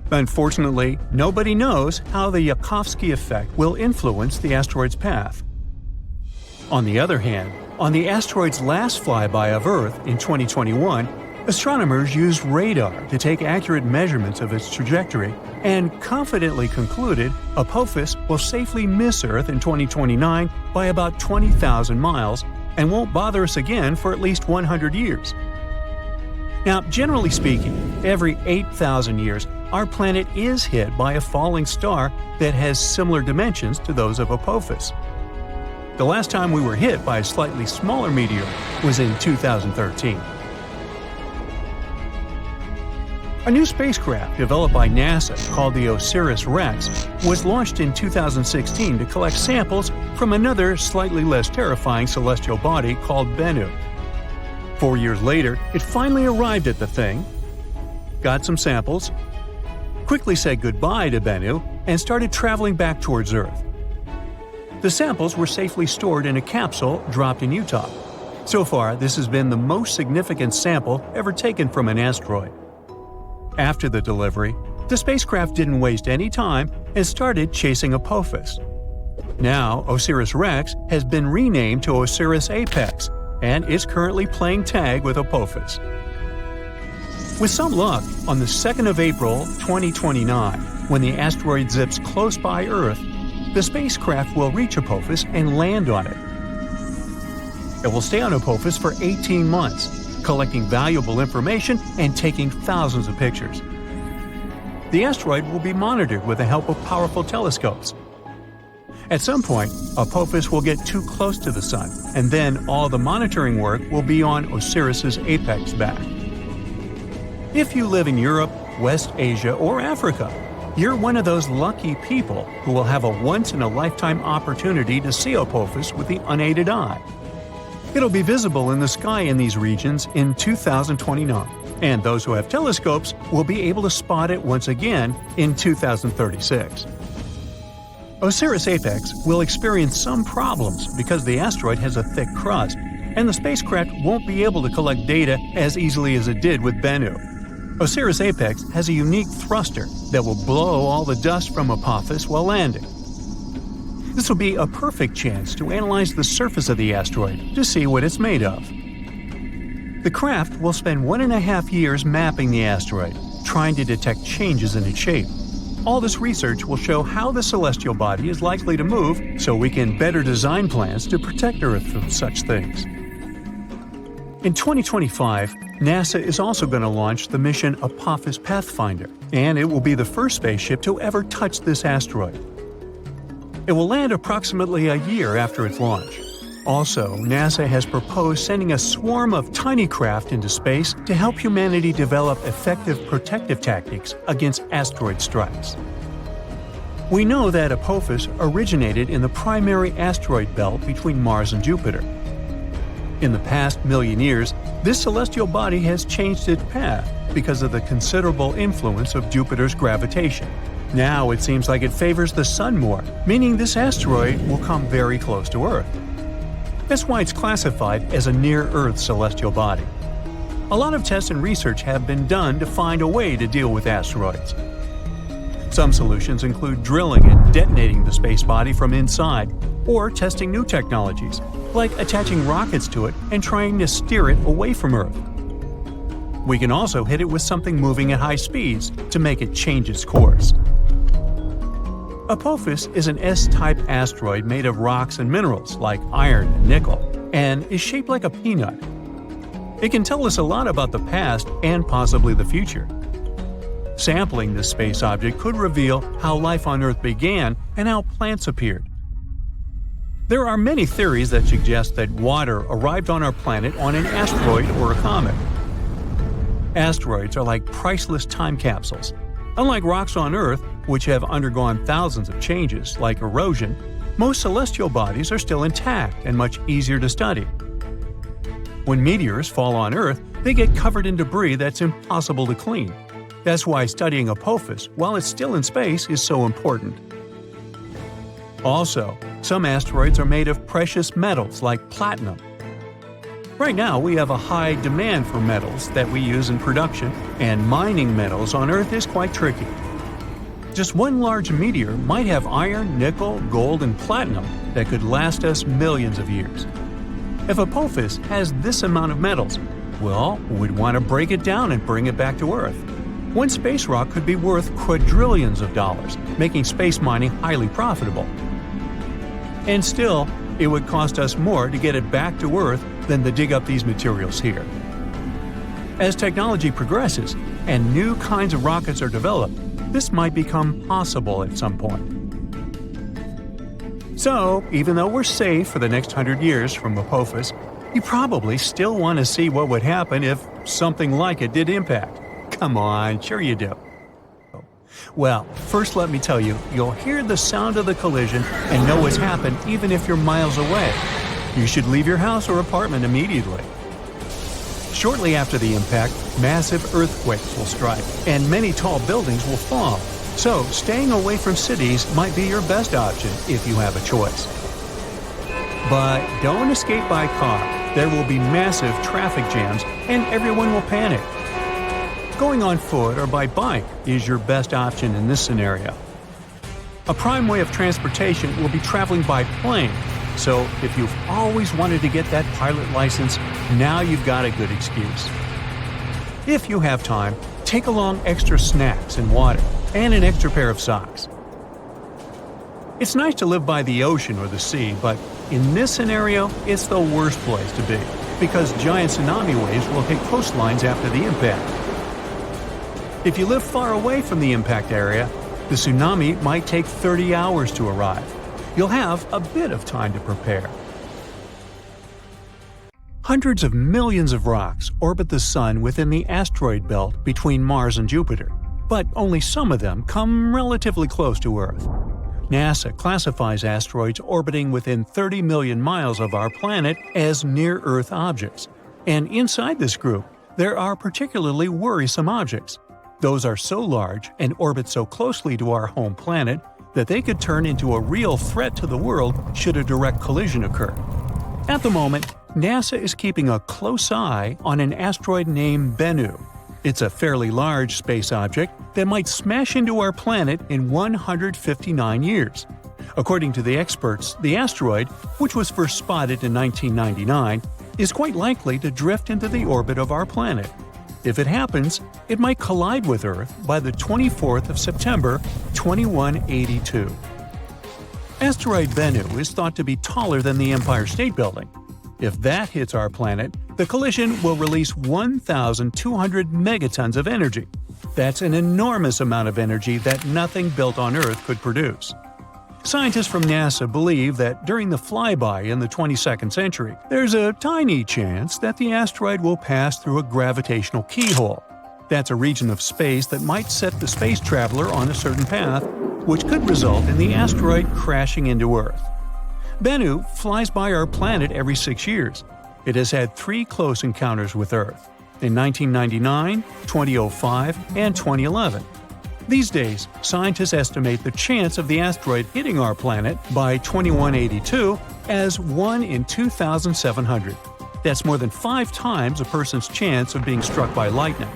Unfortunately, nobody knows how the Yarkovsky effect will influence the asteroid's path. On the other hand, on the asteroid's last flyby of Earth in 2021, astronomers used radar to take accurate measurements of its trajectory and confidently concluded Apophis will safely miss Earth in 2029 by about 20,000 miles and won't bother us again for at least 100 years. Now, generally speaking, every 8,000 years, our planet is hit by a falling star that has similar dimensions to those of Apophis. The last time we were hit by a slightly smaller meteor was in 2013. A new spacecraft developed by NASA called the OSIRIS-REx was launched in 2016 to collect samples from another slightly less terrifying celestial body called Bennu. 4 years later, it finally arrived at the thing, got some samples, quickly said goodbye to Bennu, and started traveling back towards Earth. The samples were safely stored in a capsule dropped in Utah. So far, this has been the most significant sample ever taken from an asteroid. After the delivery, the spacecraft didn't waste any time and started chasing Apophis. Now, OSIRIS-REx has been renamed to OSIRIS-APEX, and is currently playing tag with Apophis. With some luck, on the 2nd of April 2029, when the asteroid zips close by Earth, the spacecraft will reach Apophis and land on it. It will stay on Apophis for 18 months, collecting valuable information and taking thousands of pictures. The asteroid will be monitored with the help of powerful telescopes. At some point, Apophis will get too close to the Sun, and then all the monitoring work will be on Osiris's apex back. If you live in Europe, West Asia, or Africa, you're one of those lucky people who will have a once-in-a-lifetime opportunity to see Apophis with the unaided eye. It'll be visible in the sky in these regions in 2029, and those who have telescopes will be able to spot it once again in 2036. OSIRIS-APEX will experience some problems because the asteroid has a thick crust, and the spacecraft won't be able to collect data as easily as it did with Bennu. OSIRIS-APEX has a unique thruster that will blow all the dust from Apophis while landing. This will be a perfect chance to analyze the surface of the asteroid to see what it's made of. The craft will spend 1.5 years mapping the asteroid, trying to detect changes in its shape. All this research will show how the celestial body is likely to move so we can better design plans to protect Earth from such things. In 2025, NASA is also going to launch the mission Apophis Pathfinder, and it will be the first spaceship to ever touch this asteroid. It will land approximately a year after its launch. Also, NASA has proposed sending a swarm of tiny craft into space to help humanity develop effective protective tactics against asteroid strikes. We know that Apophis originated in the primary asteroid belt between Mars and Jupiter. In the past million years, this celestial body has changed its path because of the considerable influence of Jupiter's gravitation. Now it seems like it favors the Sun more, meaning this asteroid will come very close to Earth. That's why it's classified as a near-Earth celestial body. A lot of tests and research have been done to find a way to deal with asteroids. Some solutions include drilling and detonating the space body from inside, or testing new technologies, like attaching rockets to it and trying to steer it away from Earth. We can also hit it with something moving at high speeds to make it change its course. Apophis is an S-type asteroid made of rocks and minerals like iron and nickel, and is shaped like a peanut. It can tell us a lot about the past and possibly the future. Sampling this space object could reveal how life on Earth began and how plants appeared. There are many theories that suggest that water arrived on our planet on an asteroid or a comet. Asteroids are like priceless time capsules. Unlike rocks on Earth, which have undergone thousands of changes, like erosion, most celestial bodies are still intact and much easier to study. When meteors fall on Earth, they get covered in debris that's impossible to clean. That's why studying Apophis while it's still in space is so important. Also, some asteroids are made of precious metals like platinum. Right now, we have a high demand for metals that we use in production, and mining metals on Earth is quite tricky. Just one large meteor might have iron, nickel, gold, and platinum that could last us millions of years. If Apophis has this amount of metals, well, we'd want to break it down and bring it back to Earth. One space rock could be worth quadrillions of dollars, making space mining highly profitable. And still, it would cost us more to get it back to Earth than to dig up these materials here. As technology progresses and new kinds of rockets are developed, this might become possible at some point. So, even though we're safe for the next 100 years from Apophis, you probably still want to see what would happen if something like it did impact. Come on, sure you do. Well, first let me tell you, you'll hear the sound of the collision and know what's happened even if you're miles away. You should leave your house or apartment immediately. Shortly after the impact, massive earthquakes will strike, and many tall buildings will fall. So, staying away from cities might be your best option if you have a choice. But don't escape by car. There will be massive traffic jams, and everyone will panic. Going on foot or by bike is your best option in this scenario. A prime way of transportation will be traveling by plane, so if you've always wanted to get that pilot license, now you've got a good excuse. If you have time, take along extra snacks and water, and an extra pair of socks. It's nice to live by the ocean or the sea, but in this scenario, it's the worst place to be, because giant tsunami waves will hit coastlines after the impact. If you live far away from the impact area, the tsunami might take 30 hours to arrive. You'll have a bit of time to prepare. Hundreds of millions of rocks orbit the Sun within the asteroid belt between Mars and Jupiter, but only some of them come relatively close to Earth. NASA classifies asteroids orbiting within 30 million miles of our planet as near-Earth objects, and inside this group, there are particularly worrisome objects. Those are so large and orbit so closely to our home planet that they could turn into a real threat to the world should a direct collision occur. At the moment, NASA is keeping a close eye on an asteroid named Bennu. It's a fairly large space object that might smash into our planet in 159 years. According to the experts, the asteroid, which was first spotted in 1999, is quite likely to drift into the orbit of our planet. If it happens, it might collide with Earth by the 24th of September, 2182. Asteroid Bennu is thought to be taller than the Empire State Building. If that hits our planet, the collision will release 1,200 megatons of energy. That's an enormous amount of energy that nothing built on Earth could produce. Scientists from NASA believe that during the flyby in the 22nd century, there's a tiny chance that the asteroid will pass through a gravitational keyhole. That's a region of space that might set the space traveler on a certain path, which could result in the asteroid crashing into Earth. Bennu flies by our planet every 6 years. It has had 3 close encounters with Earth in 1999, 2005, and 2011. These days, scientists estimate the chance of the asteroid hitting our planet by 2182 as 1 in 2,700. That's more than 5 times a person's chance of being struck by lightning.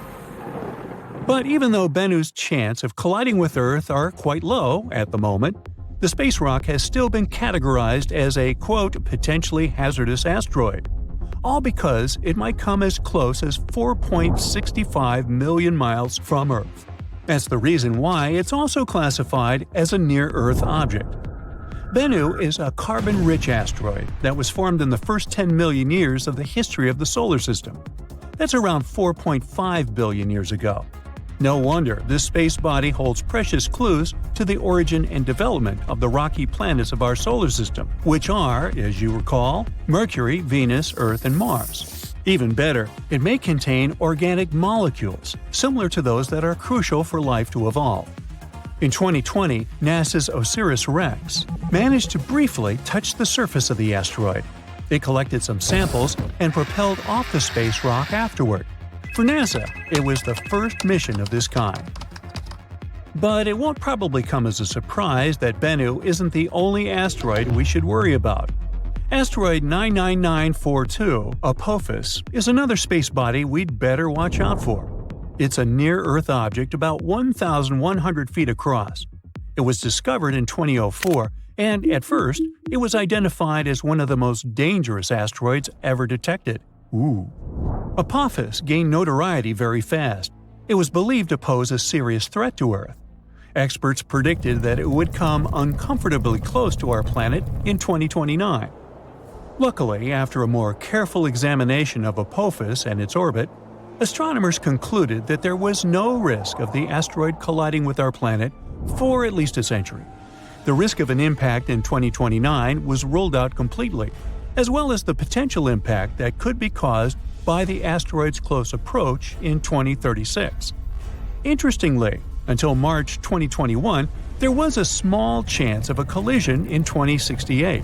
But even though Bennu's chance of colliding with Earth are quite low at the moment, the space rock has still been categorized as a, quote, potentially hazardous asteroid. All because it might come as close as 4.65 million miles from Earth. That's the reason why it's also classified as a near-Earth object. Bennu is a carbon-rich asteroid that was formed in the first 10 million years of the history of the solar system. That's around 4.5 billion years ago. No wonder this space body holds precious clues to the origin and development of the rocky planets of our solar system, which are, as you recall, Mercury, Venus, Earth, and Mars. Even better, it may contain organic molecules, similar to those that are crucial for life to evolve. In 2020, NASA's OSIRIS-REx managed to briefly touch the surface of the asteroid. It collected some samples and propelled off the space rock afterward. For NASA, it was the first mission of this kind. But it won't probably come as a surprise that Bennu isn't the only asteroid we should worry about. Asteroid 99942, Apophis, is another space body we'd better watch out for. It's a near-Earth object about 1,100 feet across. It was discovered in 2004, and at first, it was identified as one of the most dangerous asteroids ever detected. Apophis gained notoriety very fast. It was believed to pose a serious threat to Earth. Experts predicted that it would come uncomfortably close to our planet in 2029. Luckily, after a more careful examination of Apophis and its orbit, astronomers concluded that there was no risk of the asteroid colliding with our planet for at least a century. The risk of an impact in 2029 was ruled out completely, as well as the potential impact that could be caused by the asteroid's close approach in 2036. Interestingly, until March 2021, there was a small chance of a collision in 2068.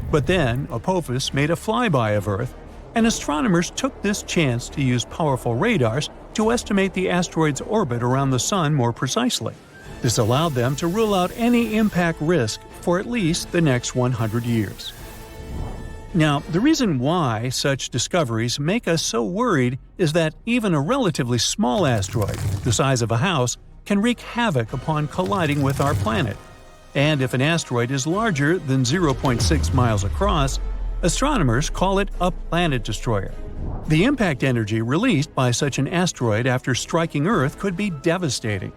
But then, Apophis made a flyby of Earth, and astronomers took this chance to use powerful radars to estimate the asteroid's orbit around the Sun more precisely. This allowed them to rule out any impact risk for at least the next 100 years. Now, the reason why such discoveries make us so worried is that even a relatively small asteroid, the size of a house, can wreak havoc upon colliding with our planet. And if an asteroid is larger than 0.6 miles across, astronomers call it a planet destroyer. The impact energy released by such an asteroid after striking Earth could be devastating.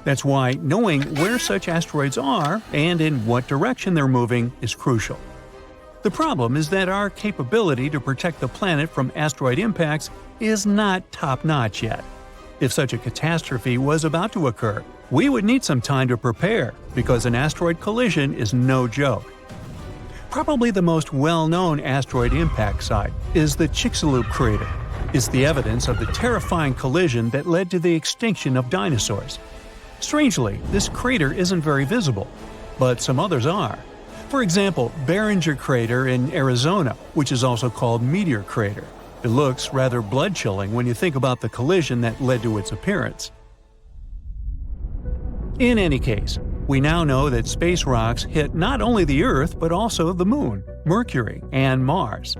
That's why knowing where such asteroids are and in what direction they're moving is crucial. The problem is that our capability to protect the planet from asteroid impacts is not top-notch yet. If such a catastrophe was about to occur, we would need some time to prepare, because an asteroid collision is no joke. Probably the most well-known asteroid impact site is the Chicxulub crater. It's the evidence of the terrifying collision that led to the extinction of dinosaurs. Strangely, this crater isn't very visible, but some others are. For example, Barringer Crater in Arizona, which is also called Meteor Crater. It looks rather blood-chilling when you think about the collision that led to its appearance. In any case, we now know that space rocks hit not only the Earth but also the Moon, Mercury, and Mars.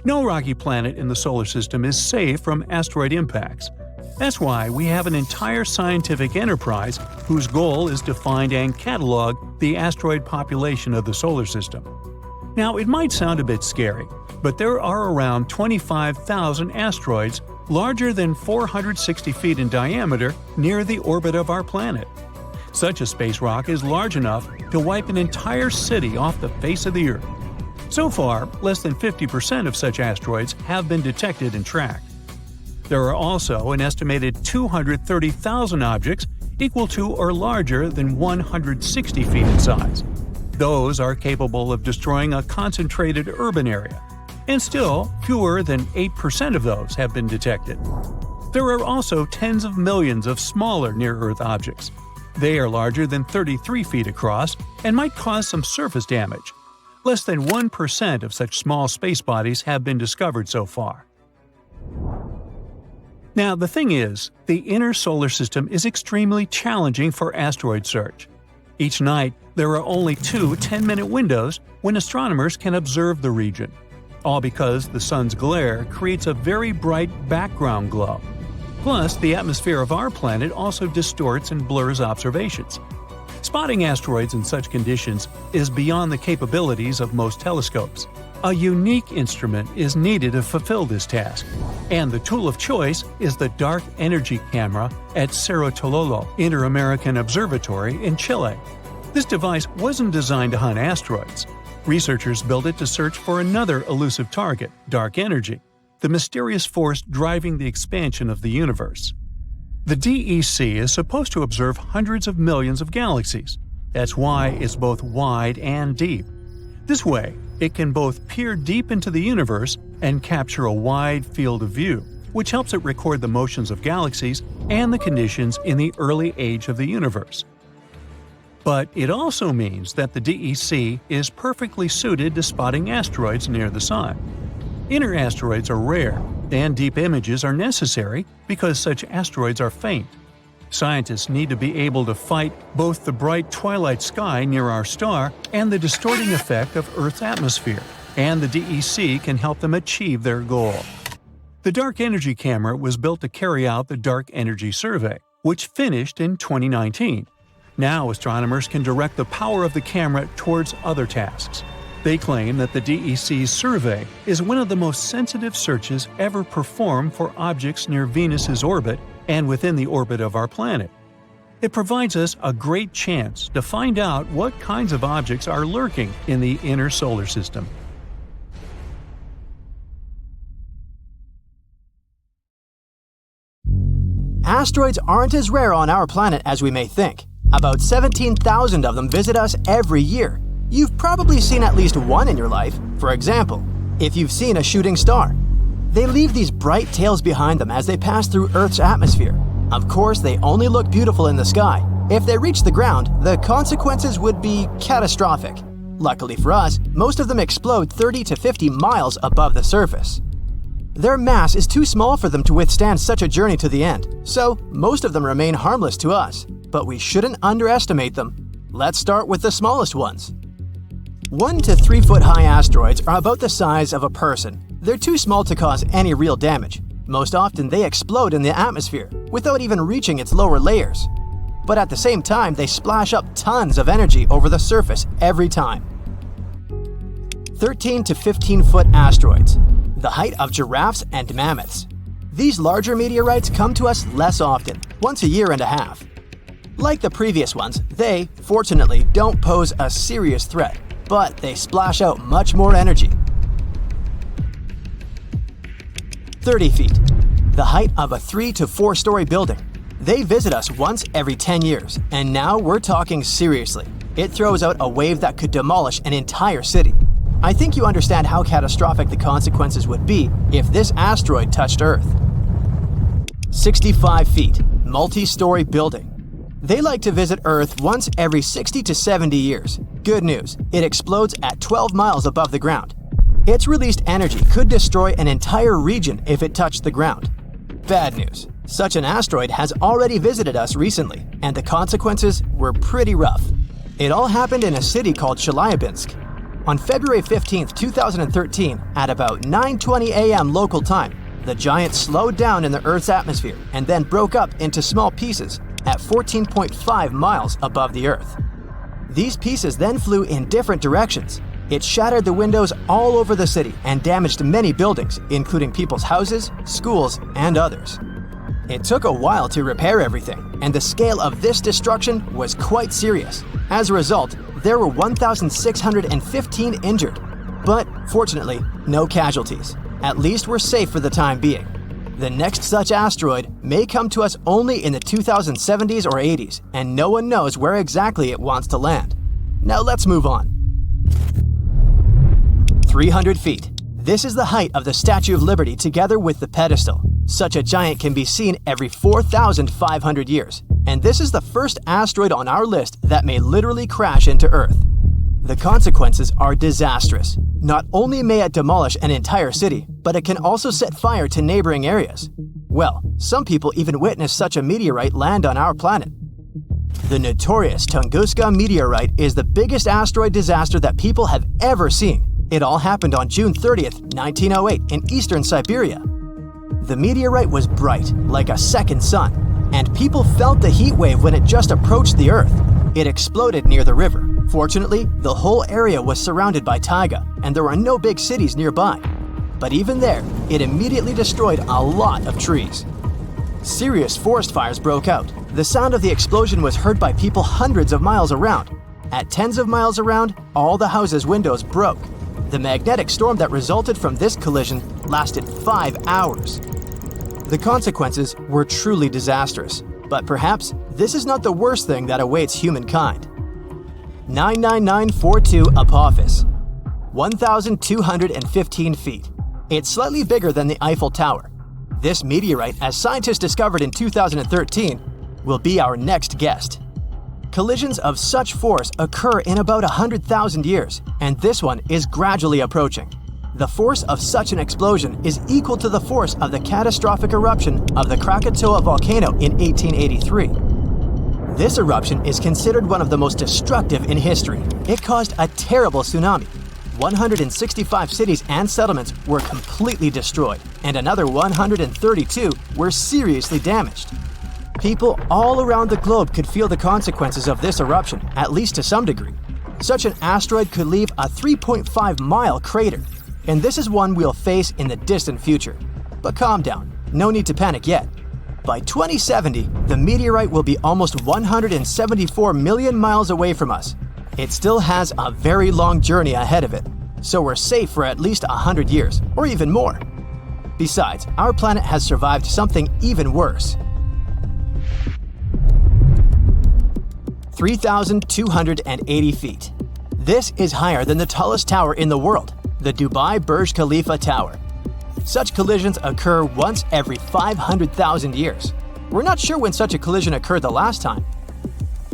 No rocky planet in the solar system is safe from asteroid impacts. That's why we have an entire scientific enterprise whose goal is to find and catalog the asteroid population of the solar system. Now, it might sound a bit scary, but there are around 25,000 asteroids larger than 460 feet in diameter near the orbit of our planet. Such a space rock is large enough to wipe an entire city off the face of the Earth. So far, less than 50% of such asteroids have been detected and tracked. There are also an estimated 230,000 objects equal to or larger than 160 feet in size. Those are capable of destroying a concentrated urban area, and still, fewer than 8% of those have been detected. There are also tens of millions of smaller near-Earth objects. They are larger than 33 feet across and might cause some surface damage. Less than 1% of such small space bodies have been discovered so far. Now, the thing is, the inner solar system is extremely challenging for asteroid search. Each night, there are only two 10-minute windows when astronomers can observe the region, all because the sun's glare creates a very bright background glow. Plus, the atmosphere of our planet also distorts and blurs observations. Spotting asteroids in such conditions is beyond the capabilities of most telescopes. A unique instrument is needed to fulfill this task, and the tool of choice is the Dark Energy Camera at Cerro Tololo Inter-American Observatory in Chile. This device wasn't designed to hunt asteroids. Researchers built it to search for another elusive target, dark energy, the mysterious force driving the expansion of the universe. The DEC is supposed to observe hundreds of millions of galaxies. That's why it's both wide and deep. This way, it can both peer deep into the universe and capture a wide field of view, which helps it record the motions of galaxies and the conditions in the early age of the universe. But it also means that the DEC is perfectly suited to spotting asteroids near the Sun. Inner asteroids are rare, and deep images are necessary because such asteroids are faint. Scientists need to be able to fight both the bright twilight sky near our star and the distorting effect of Earth's atmosphere, and the DEC can help them achieve their goal. The Dark Energy Camera was built to carry out the Dark Energy Survey, which finished in 2019. Now astronomers can direct the power of the camera towards other tasks. They claim that the DEC's survey is one of the most sensitive searches ever performed for objects near Venus's orbit and within the orbit of our planet. It provides us a great chance to find out what kinds of objects are lurking in the inner solar system. Asteroids aren't as rare on our planet as we may think. About 17,000 of them visit us every year. You've probably seen at least one in your life. For example, if you've seen a shooting star. They leave these bright tails behind them as they pass through Earth's atmosphere. Of course, they only look beautiful in the sky. If they reach the ground, the consequences would be catastrophic. Luckily for us, most of them explode 30 to 50 miles above the surface. Their mass is too small for them to withstand such a journey to the end, so most of them remain harmless to us. But we shouldn't underestimate them. Let's start with the smallest ones. 1 to 3 foot high asteroids are about the size of a person. They're too small to cause any real damage. Most often they explode in the atmosphere without even reaching its lower layers. But at the same time, they splash up tons of energy over the surface every time. 13 to 15 foot asteroids, the height of giraffes and mammoths. These larger meteorites come to us less often, once a year and a half. Like the previous ones, they, fortunately, don't pose a serious threat, but they splash out much more energy. 30 feet, the height of a 3 to 4 story building. They visit us once every 10 years, and now we're talking seriously. It throws out a wave that could demolish an entire city. I think you understand how catastrophic the consequences would be if this asteroid touched Earth. 65 feet, multi-story building. They like to visit Earth once every 60 to 70 years. Good news, it explodes at 12 miles above the ground. Its released energy could destroy an entire region if it touched the ground. Bad news, such an asteroid has already visited us recently, and the consequences were pretty rough. It all happened in a city called Chelyabinsk. On February 15, 2013, at about 9:20 a.m. local time, the giant slowed down in the Earth's atmosphere and then broke up into small pieces at 14.5 miles above the Earth. These pieces then flew in different directions. It shattered the windows all over the city and damaged many buildings, including people's houses, schools, and others. It took a while to repair everything, and the scale of this destruction was quite serious. As a result, there were 1,615 injured. But fortunately, no casualties. At least we're safe for the time being. The next such asteroid may come to us only in the 2070s or 80s, and no one knows where exactly it wants to land. Now let's move on. 300 feet. This is the height of the Statue of Liberty together with the pedestal. Such a giant can be seen every 4,500 years, and this is the first asteroid on our list that may literally crash into Earth. The consequences are disastrous. Not only may it demolish an entire city, but it can also set fire to neighboring areas. Well, some people even witnessed such a meteorite land on our planet. The notorious Tunguska meteorite is the biggest asteroid disaster that people have ever seen. It all happened on June 30th, 1908 in eastern Siberia. The meteorite was bright, like a second sun, and people felt the heat wave when it just approached the Earth. It exploded near the river. Fortunately, the whole area was surrounded by taiga, and there were no big cities nearby. But even there, it immediately destroyed a lot of trees. Serious forest fires broke out. The sound of the explosion was heard by people hundreds of miles around. At tens of miles around, all the houses' windows broke. The magnetic storm that resulted from this collision lasted 5 hours. The consequences were truly disastrous, but perhaps this is not the worst thing that awaits humankind. 99942 Apophis, 1,215 feet. It's slightly bigger than the Eiffel Tower. This meteorite, as scientists discovered in 2013, will be our next guest. Collisions of such force occur in about 100,000 years, and this one is gradually approaching. The force of such an explosion is equal to the force of the catastrophic eruption of the Krakatoa volcano in 1883. This eruption is considered one of the most destructive in history. It caused a terrible tsunami. 165 cities and settlements were completely destroyed, and another 132 were seriously damaged. People all around the globe could feel the consequences of this eruption, at least to some degree. Such an asteroid could leave a 3.5-mile crater, and this is one we'll face in the distant future. But calm down, no need to panic yet. By 2070, the meteorite will be almost 174 million miles away from us. It still has a very long journey ahead of it, so we're safe for at least 100 years, or even more. Besides, our planet has survived something even worse. 3,280 feet. This is higher than the tallest tower in the world, the Dubai Burj Khalifa Tower. Such collisions occur once every 500,000 years. We're not sure when such a collision occurred the last time.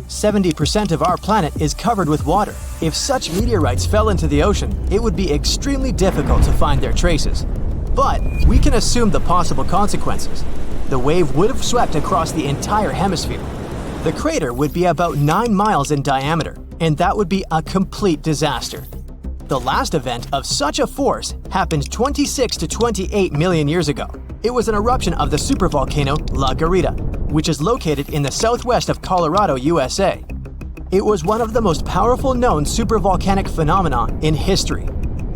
70% of our planet is covered with water. If such meteorites fell into the ocean, it would be extremely difficult to find their traces. But we can assume the possible consequences. The wave would have swept across the entire hemisphere. The crater would be about 9 miles in diameter, and that would be a complete disaster. The last event of such a force happened 26 to 28 million years ago. It was an eruption of the supervolcano La Garita, which is located in the southwest of Colorado, USA. It was one of the most powerful known supervolcanic phenomena in history.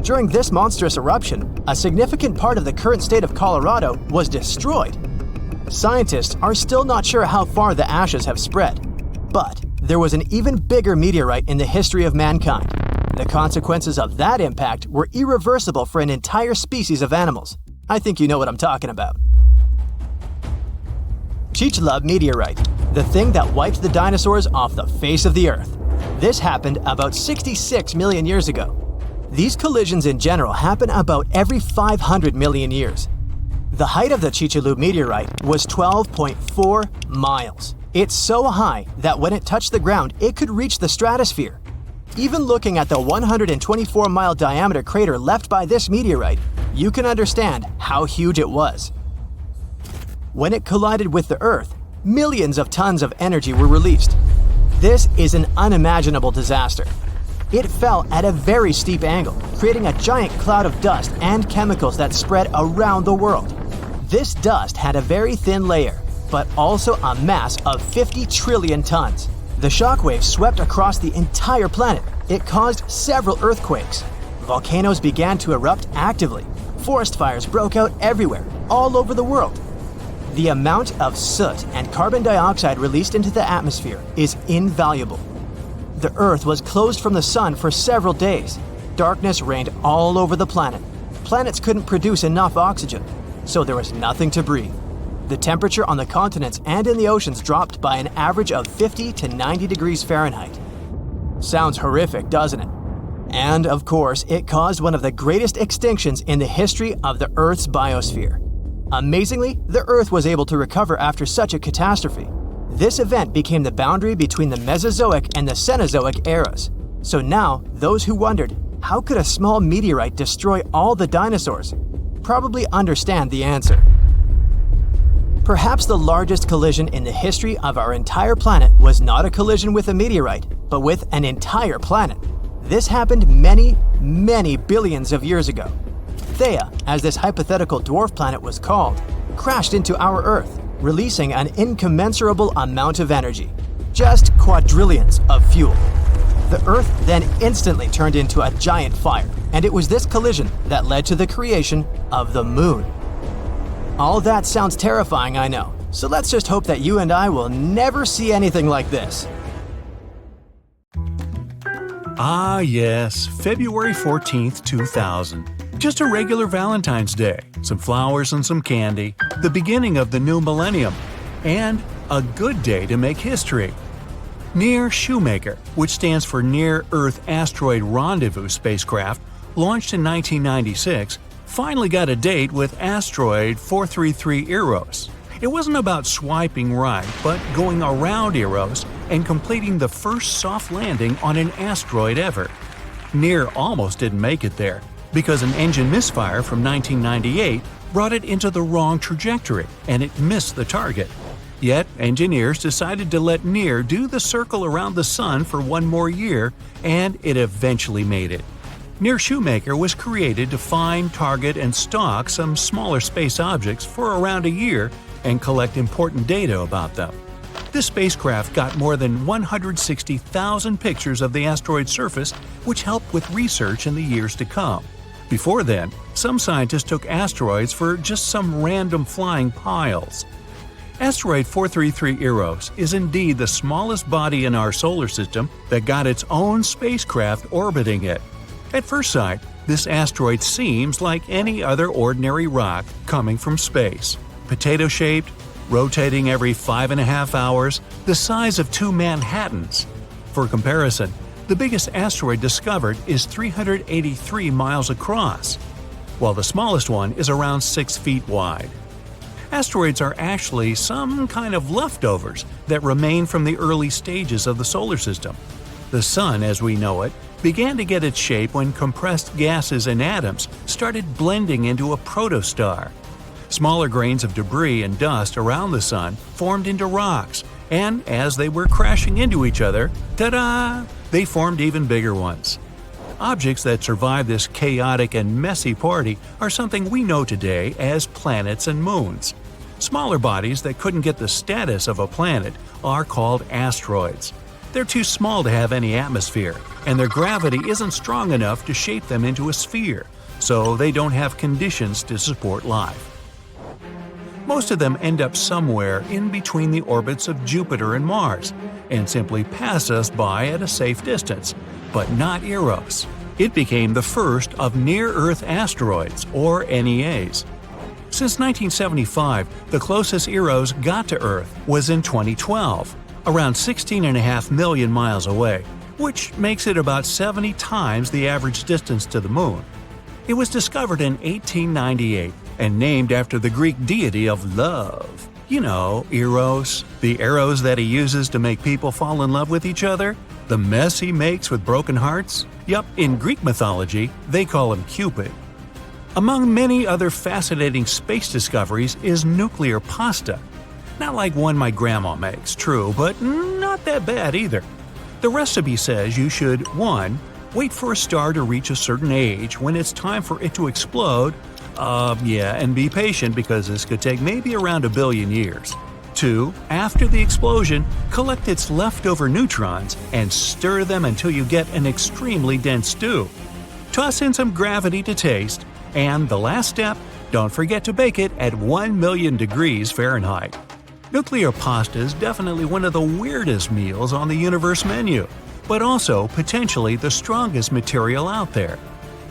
During this monstrous eruption, a significant part of the current state of Colorado was destroyed. Scientists are still not sure how far the ashes have spread, but there was an even bigger meteorite in the history of mankind. The consequences of that impact were irreversible for an entire species of animals. I think you know what I'm talking about. Chicxulub meteorite, the thing that wiped the dinosaurs off the face of the Earth. This happened about 66 million years ago. These collisions in general happen about every 500 million years. The height of the Chicxulub meteorite was 12.4 miles. It's so high that when it touched the ground, it could reach the stratosphere. Even looking at the 124-mile diameter crater left by this meteorite, you can understand how huge it was. When it collided with the Earth, millions of tons of energy were released. This is an unimaginable disaster. It fell at a very steep angle, creating a giant cloud of dust and chemicals that spread around the world. This dust had a very thin layer, but also a mass of 50 trillion tons. The shockwave swept across the entire planet. It caused several earthquakes. Volcanoes began to erupt actively. Forest fires broke out everywhere, all over the world. The amount of soot and carbon dioxide released into the atmosphere is invaluable. The Earth was closed from the sun for several days. Darkness reigned all over the planet. Planets couldn't produce enough oxygen, so there was nothing to breathe. The temperature on the continents and in the oceans dropped by an average of 50 to 90 degrees Fahrenheit. Sounds horrific, doesn't it? And of course, it caused one of the greatest extinctions in the history of the Earth's biosphere. Amazingly, the Earth was able to recover after such a catastrophe. This event became the boundary between the Mesozoic and the Cenozoic eras. So now, those who wondered, how could a small meteorite destroy all the dinosaurs, probably understand the answer. Perhaps the largest collision in the history of our entire planet was not a collision with a meteorite, but with an entire planet. This happened many, many billions of years ago. Theia, as this hypothetical dwarf planet was called, crashed into our Earth, releasing an incommensurable amount of energy, just quadrillions of fuel. The Earth then instantly turned into a giant fire, and it was this collision that led to the creation of the Moon. All that sounds terrifying, I know, so let's just hope that you and I will never see anything like this. Ah yes, February 14th, 2000. Just a regular Valentine's Day, some flowers and some candy, the beginning of the new millennium, and a good day to make history. Near Shoemaker, which stands for Near-Earth Asteroid Rendezvous spacecraft, launched in 1996, finally got a date with Asteroid 433 Eros. It wasn't about swiping right, but going around Eros and completing the first soft landing on an asteroid ever. Near almost didn't make it there, because an engine misfire from 1998 brought it into the wrong trajectory and it missed the target. Yet, engineers decided to let Near do the circle around the Sun for one more year, and it eventually made it. Near Shoemaker was created to find, target, and stalk some smaller space objects for around a year and collect important data about them. This spacecraft got more than 160,000 pictures of the asteroid's surface, which helped with research in the years to come. Before then, some scientists took asteroids for just some random flying piles. Asteroid 433 Eros is indeed the smallest body in our solar system that got its own spacecraft orbiting it. At first sight, this asteroid seems like any other ordinary rock coming from space. Potato-shaped, rotating every 5.5 hours, the size of 2 Manhattans. For comparison, the biggest asteroid discovered is 383 miles across, while the smallest one is around 6 feet wide. Asteroids are actually some kind of leftovers that remain from the early stages of the solar system. The Sun, as we know it, began to get its shape when compressed gases and atoms started blending into a protostar. Smaller grains of debris and dust around the Sun formed into rocks, and as they were crashing into each other, ta-da! They formed even bigger ones. Objects that survive this chaotic and messy party are something we know today as planets and moons. Smaller bodies that couldn't get the status of a planet are called asteroids. They're too small to have any atmosphere, and their gravity isn't strong enough to shape them into a sphere, so they don't have conditions to support life. Most of them end up somewhere in between the orbits of Jupiter and Mars, and simply pass us by at a safe distance, but not Eros. It became the first of near-Earth asteroids, or NEAs. Since 1975, the closest Eros got to Earth was in 2012, around 16.5 million miles away, which makes it about 70 times the average distance to the Moon. It was discovered in 1898 and named after the Greek deity of love. You know, Eros, the arrows that he uses to make people fall in love with each other, the mess he makes with broken hearts. Yup, in Greek mythology, they call him Cupid. Among many other fascinating space discoveries is nuclear pasta. Not like one my grandma makes, true, but not that bad either. The recipe says you should 1. Wait for a star to reach a certain age when it's time for it to explode. And be patient because this could take maybe around 1 billion years. 2. After the explosion, collect its leftover neutrons and stir them until you get an extremely dense stew. Toss in some gravity to taste, and the last step, don't forget to bake it at 1 million degrees Fahrenheit. Nuclear pasta is definitely one of the weirdest meals on the universe menu, but also potentially the strongest material out there.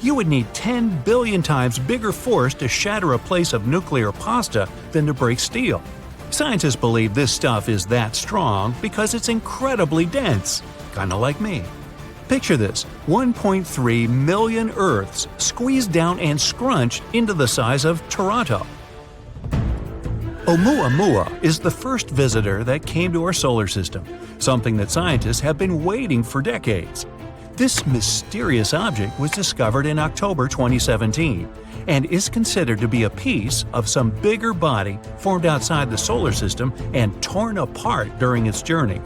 You would need 10 billion times bigger force to shatter a plate of nuclear pasta than to break steel. Scientists believe this stuff is that strong because it's incredibly dense, kinda like me. Picture this: 1.3 million Earths squeezed down and scrunched into the size of Toronto. Oumuamua is the first visitor that came to our solar system, something that scientists have been waiting for decades. This mysterious object was discovered in October 2017 and is considered to be a piece of some bigger body formed outside the solar system and torn apart during its journey.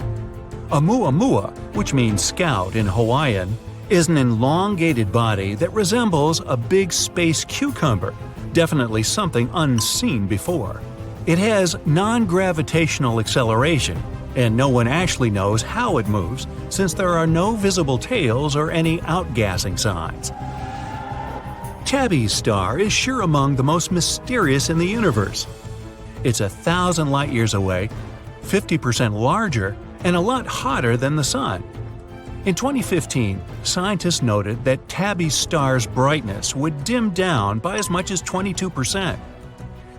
Oumuamua, which means scout in Hawaiian, is an elongated body that resembles a big space cucumber, definitely something unseen before. It has non-gravitational acceleration, and no one actually knows how it moves since there are no visible tails or any outgassing signs. Tabby's star is sure among the most mysterious in the universe. It's 1,000 light-years away, 50% larger, and a lot hotter than the Sun. In 2015, scientists noted that Tabby's star's brightness would dim down by as much as 22%.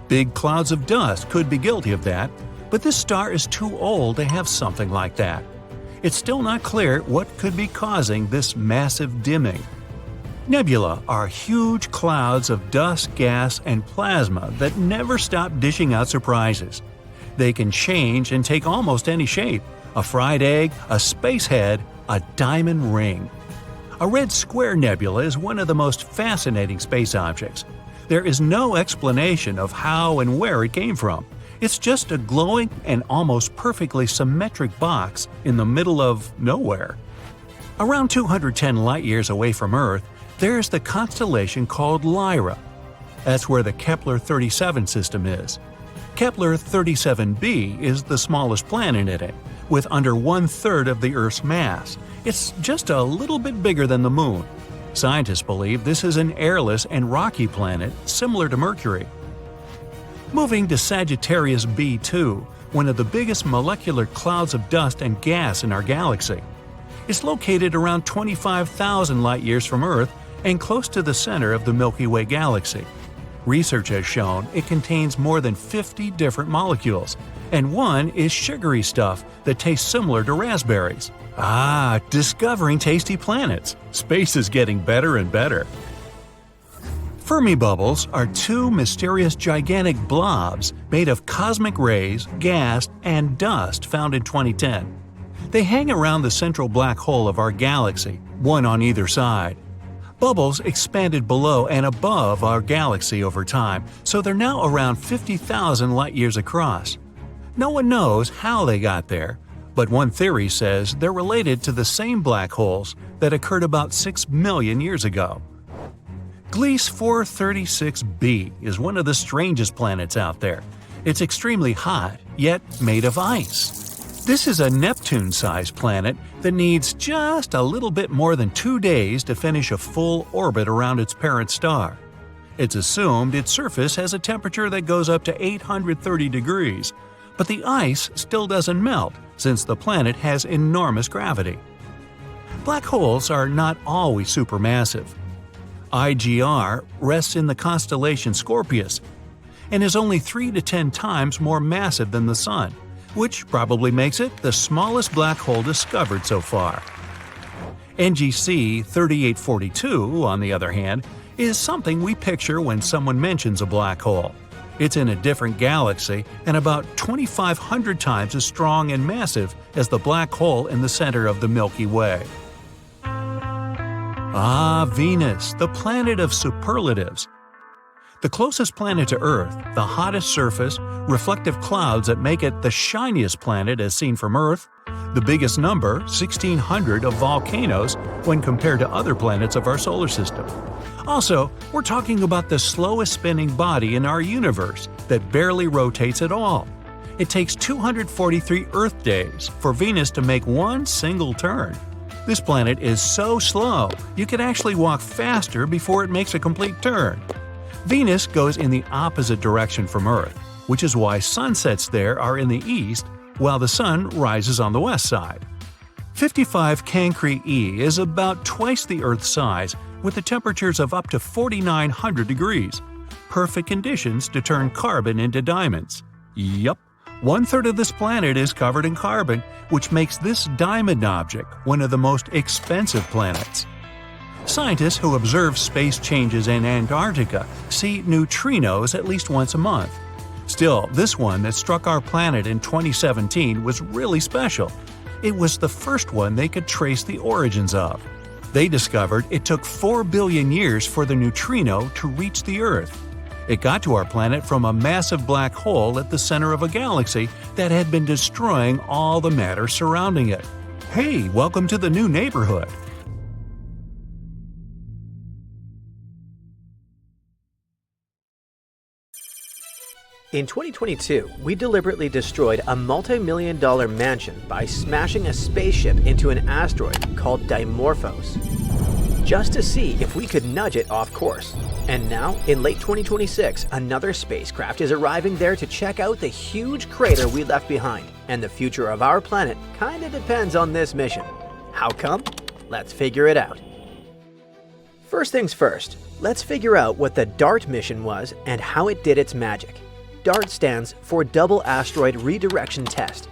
Big clouds of dust could be guilty of that, but this star is too old to have something like that. It's still not clear what could be causing this massive dimming. Nebula are huge clouds of dust, gas, and plasma that never stop dishing out surprises. They can change and take almost any shape: a fried egg, a space head, a diamond ring. A red square nebula is one of the most fascinating space objects. There is no explanation of how and where it came from. It's just a glowing and almost perfectly symmetric box in the middle of nowhere. Around 210 light-years away from Earth, there's the constellation called Lyra. That's where the Kepler-37 system is. Kepler-37b is the smallest planet in it, with under 1/3 of the Earth's mass. It's just a little bit bigger than the Moon. Scientists believe this is an airless and rocky planet similar to Mercury. Moving to Sagittarius B2, one of the biggest molecular clouds of dust and gas in our galaxy. It's located around 25,000 light-years from Earth and close to the center of the Milky Way galaxy. Research has shown it contains more than 50 different molecules, and one is sugary stuff that tastes similar to raspberries. Discovering tasty planets. Space is getting better and better. Fermi bubbles are two mysterious gigantic blobs made of cosmic rays, gas, and dust found in 2010. They hang around the central black hole of our galaxy, one on either side. Bubbles expanded below and above our galaxy over time, so they're now around 50,000 light-years across. No one knows how they got there, but one theory says they're related to the same black holes that occurred about 6 million years ago. Gliese 436b is one of the strangest planets out there. It's extremely hot, yet made of ice. This is a Neptune-sized planet that needs just a little bit more than 2 days to finish a full orbit around its parent star. It's assumed its surface has a temperature that goes up to 830 degrees, but the ice still doesn't melt since the planet has enormous gravity. Black holes are not always supermassive. IGR rests in the constellation Scorpius and is only 3 to 10 times more massive than the Sun, which probably makes it the smallest black hole discovered so far. NGC 3842, on the other hand, is something we picture when someone mentions a black hole. It's in a different galaxy and about 2,500 times as strong and massive as the black hole in the center of the Milky Way. Venus, the planet of superlatives. The closest planet to Earth, the hottest surface, reflective clouds that make it the shiniest planet as seen from Earth, the biggest number, 1,600, of volcanoes when compared to other planets of our solar system. Also, we're talking about the slowest spinning body in our universe that barely rotates at all. It takes 243 Earth days for Venus to make one single turn. This planet is so slow, you could actually walk faster before it makes a complete turn. Venus goes in the opposite direction from Earth, which is why sunsets there are in the east while the sun rises on the west side. 55 Cancri E is about twice the Earth's size, with the temperatures of up to 4,900 degrees. Perfect conditions to turn carbon into diamonds. Yup, 1/3 of this planet is covered in carbon, which makes this diamond object one of the most expensive planets. Scientists who observe space changes in Antarctica see neutrinos at least once a month. Still, this one that struck our planet in 2017 was really special. It was the first one they could trace the origins of. They discovered it took 4 billion years for the neutrino to reach the Earth. It got to our planet from a massive black hole at the center of a galaxy that had been destroying all the matter surrounding it. Hey, welcome to the new neighborhood! In 2022, we deliberately destroyed a multi-million-dollar mansion by smashing a spaceship into an asteroid called Dimorphos, just to see if we could nudge it off course. And now, in late 2026, another spacecraft is arriving there to check out the huge crater we left behind, and the future of our planet kinda depends on this mission. How come? Let's figure it out. First things first, let's figure out what the DART mission was and how it did its magic. DART stands for Double Asteroid Redirection Test.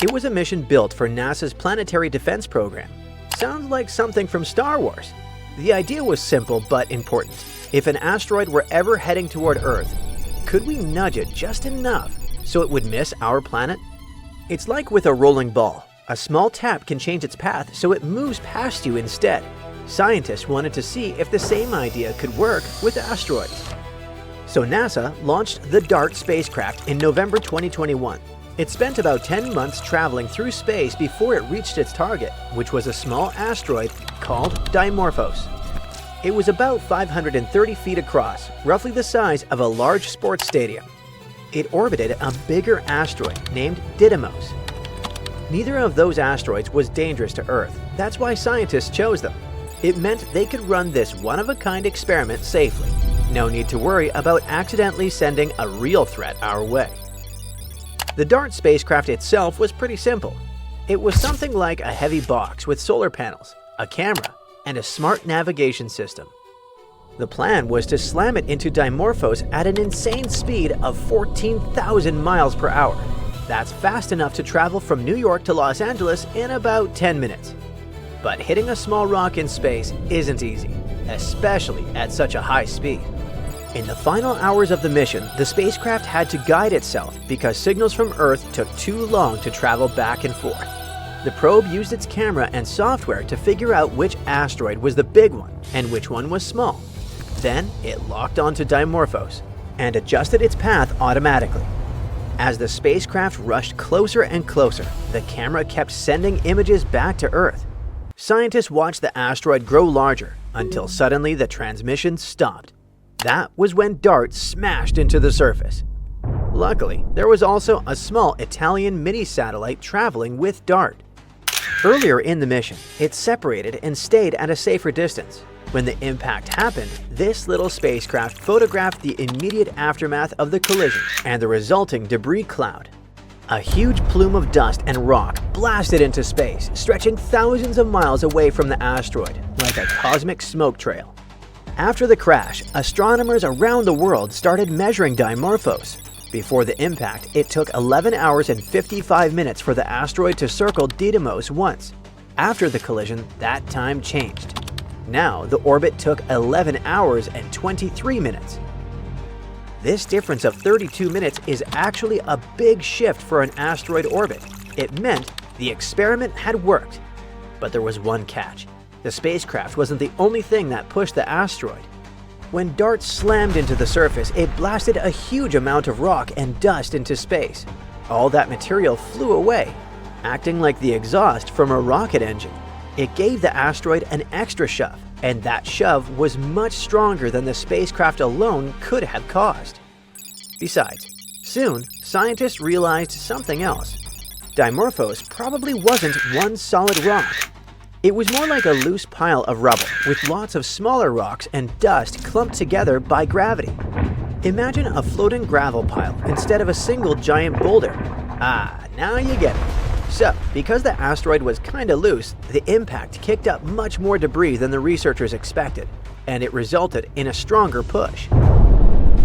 It was a mission built for NASA's Planetary Defense Program. Sounds like something from Star Wars. The idea was simple but important. If an asteroid were ever heading toward Earth, could we nudge it just enough so it would miss our planet? It's like with a rolling ball. A small tap can change its path so it moves past you instead. Scientists wanted to see if the same idea could work with asteroids. So NASA launched the DART spacecraft in November 2021. It spent about 10 months traveling through space before it reached its target, which was a small asteroid called Dimorphos. It was about 530 feet across, roughly the size of a large sports stadium. It orbited a bigger asteroid named Didymos. Neither of those asteroids was dangerous to Earth. That's why scientists chose them. It meant they could run this one-of-a-kind experiment safely. No need to worry about accidentally sending a real threat our way. The DART spacecraft itself was pretty simple. It was something like a heavy box with solar panels, a camera, and a smart navigation system. The plan was to slam it into Dimorphos at an insane speed of 14,000 miles per hour. That's fast enough to travel from New York to Los Angeles in about 10 minutes. But hitting a small rock in space isn't easy, especially at such a high speed. In the final hours of the mission, the spacecraft had to guide itself because signals from Earth took too long to travel back and forth. The probe used its camera and software to figure out which asteroid was the big one and which one was small. Then it locked onto Dimorphos and adjusted its path automatically. As the spacecraft rushed closer and closer, the camera kept sending images back to Earth. Scientists watched the asteroid grow larger until suddenly the transmission stopped. That was when DART smashed into the surface. Luckily, there was also a small Italian mini-satellite traveling with DART. Earlier in the mission, it separated and stayed at a safer distance. When the impact happened, this little spacecraft photographed the immediate aftermath of the collision and the resulting debris cloud. A huge plume of dust and rock blasted into space, stretching thousands of miles away from the asteroid, like a cosmic smoke trail. After the crash, astronomers around the world started measuring Dimorphos. Before the impact, it took 11 hours and 55 minutes for the asteroid to circle Didymos once. After the collision, that time changed. Now, the orbit took 11 hours and 23 minutes. This difference of 32 minutes is actually a big shift for an asteroid orbit. It meant the experiment had worked. But there was one catch. The spacecraft wasn't the only thing that pushed the asteroid. When DART slammed into the surface, it blasted a huge amount of rock and dust into space. All that material flew away, acting like the exhaust from a rocket engine. It gave the asteroid an extra shove, and that shove was much stronger than the spacecraft alone could have caused. Besides, soon, scientists realized something else. Dimorphos probably wasn't one solid rock. It was more like a loose pile of rubble with lots of smaller rocks and dust clumped together by gravity. Imagine a floating gravel pile instead of a single giant boulder. Ah, now you get it. So, because the asteroid was kinda loose, the impact kicked up much more debris than the researchers expected, and it resulted in a stronger push.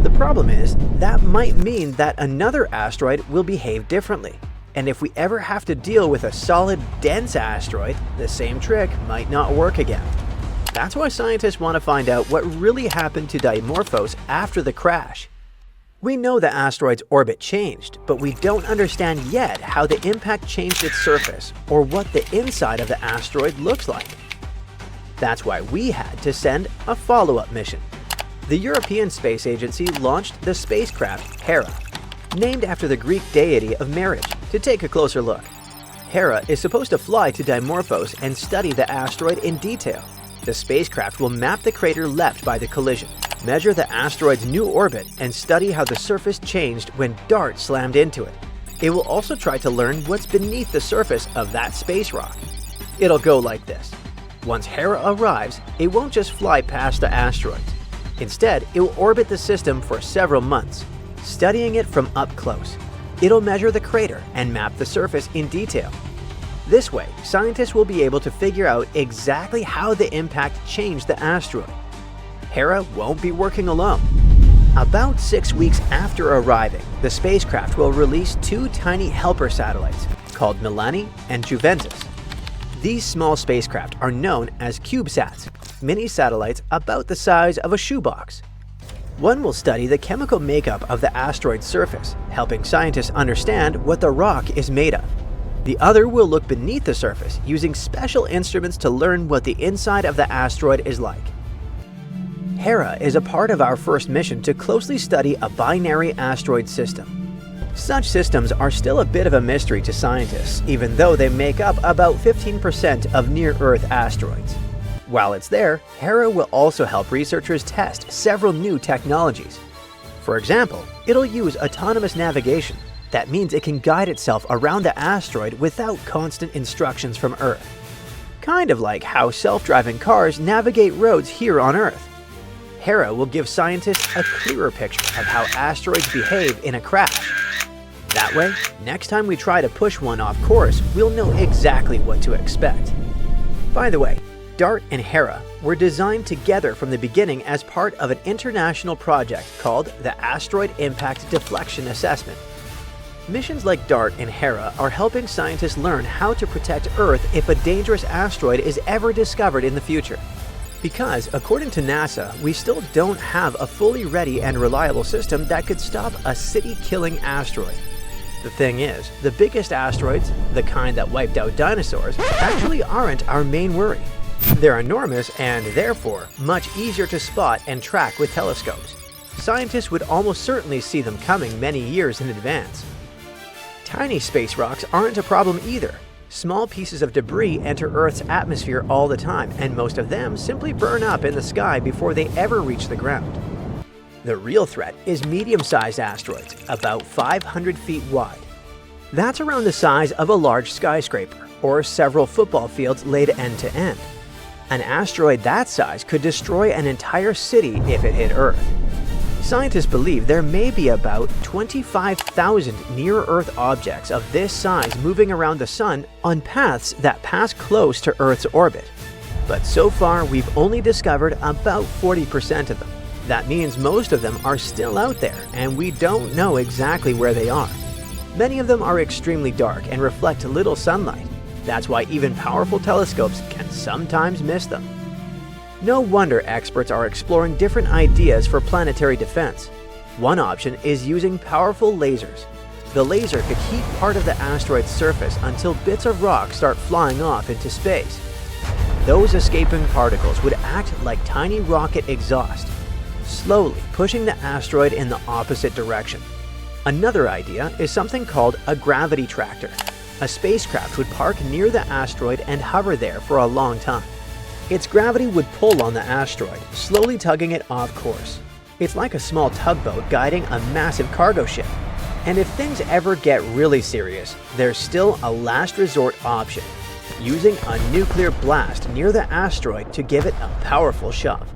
The problem is, that might mean that another asteroid will behave differently. And if we ever have to deal with a solid, dense asteroid, the same trick might not work again. That's why scientists want to find out what really happened to Dimorphos after the crash. We know the asteroid's orbit changed, but we don't understand yet how the impact changed its surface or what the inside of the asteroid looks like. That's why we had to send a follow-up mission. The European Space Agency launched the spacecraft Hera, named after the Greek deity of marriage, to take a closer look. Hera is supposed to fly to Dimorphos and study the asteroid in detail. The spacecraft will map the crater left by the collision, measure the asteroid's new orbit, and study how the surface changed when DART slammed into it. It will also try to learn what's beneath the surface of that space rock. It'll go like this. Once Hera arrives, it won't just fly past the asteroids. Instead, it will orbit the system for several months, studying it from up close. It'll measure the crater and map the surface in detail. This way, scientists will be able to figure out exactly how the impact changed the asteroid. Hera won't be working alone. About 6 weeks after arriving, the spacecraft will release 2 tiny helper satellites called Milani and Juventus. These small spacecraft are known as CubeSats, mini satellites about the size of a shoebox. One will study the chemical makeup of the asteroid's surface, helping scientists understand what the rock is made of. The other will look beneath the surface, using special instruments to learn what the inside of the asteroid is like. Hera is a part of our first mission to closely study a binary asteroid system. Such systems are still a bit of a mystery to scientists, even though they make up about 15% of near-Earth asteroids. While it's there, Hera will also help researchers test several new technologies. For example, it'll use autonomous navigation. That means it can guide itself around the asteroid without constant instructions from Earth. Kind of like how self-driving cars navigate roads here on Earth. Hera will give scientists a clearer picture of how asteroids behave in a crash. That way, next time we try to push one off course, we'll know exactly what to expect. By the way, DART and Hera were designed together from the beginning as part of an international project called the Asteroid Impact Deflection Assessment. Missions like DART and Hera are helping scientists learn how to protect Earth if a dangerous asteroid is ever discovered in the future. Because, according to NASA, we still don't have a fully ready and reliable system that could stop a city-killing asteroid. The thing is, the biggest asteroids, the kind that wiped out dinosaurs, actually aren't our main worry. They're enormous and, therefore, much easier to spot and track with telescopes. Scientists would almost certainly see them coming many years in advance. Tiny space rocks aren't a problem either. Small pieces of debris enter Earth's atmosphere all the time, and most of them simply burn up in the sky before they ever reach the ground. The real threat is medium-sized asteroids, about 500 feet wide. That's around the size of a large skyscraper, or several football fields laid end-to-end. An asteroid that size could destroy an entire city if it hit Earth. Scientists believe there may be about 25,000 near-Earth objects of this size moving around the Sun on paths that pass close to Earth's orbit. But so far, we've only discovered about 40% of them. That means most of them are still out there, and we don't know exactly where they are. Many of them are extremely dark and reflect little sunlight. That's why even powerful telescopes can sometimes miss them. No wonder experts are exploring different ideas for planetary defense. One option is using powerful lasers. The laser could heat part of the asteroid's surface until bits of rock start flying off into space. Those escaping particles would act like tiny rocket exhaust, slowly pushing the asteroid in the opposite direction. Another idea is something called a gravity tractor. A spacecraft would park near the asteroid and hover there for a long time. Its gravity would pull on the asteroid, slowly tugging it off course. It's like a small tugboat guiding a massive cargo ship. And if things ever get really serious, there's still a last resort option, using a nuclear blast near the asteroid to give it a powerful shove.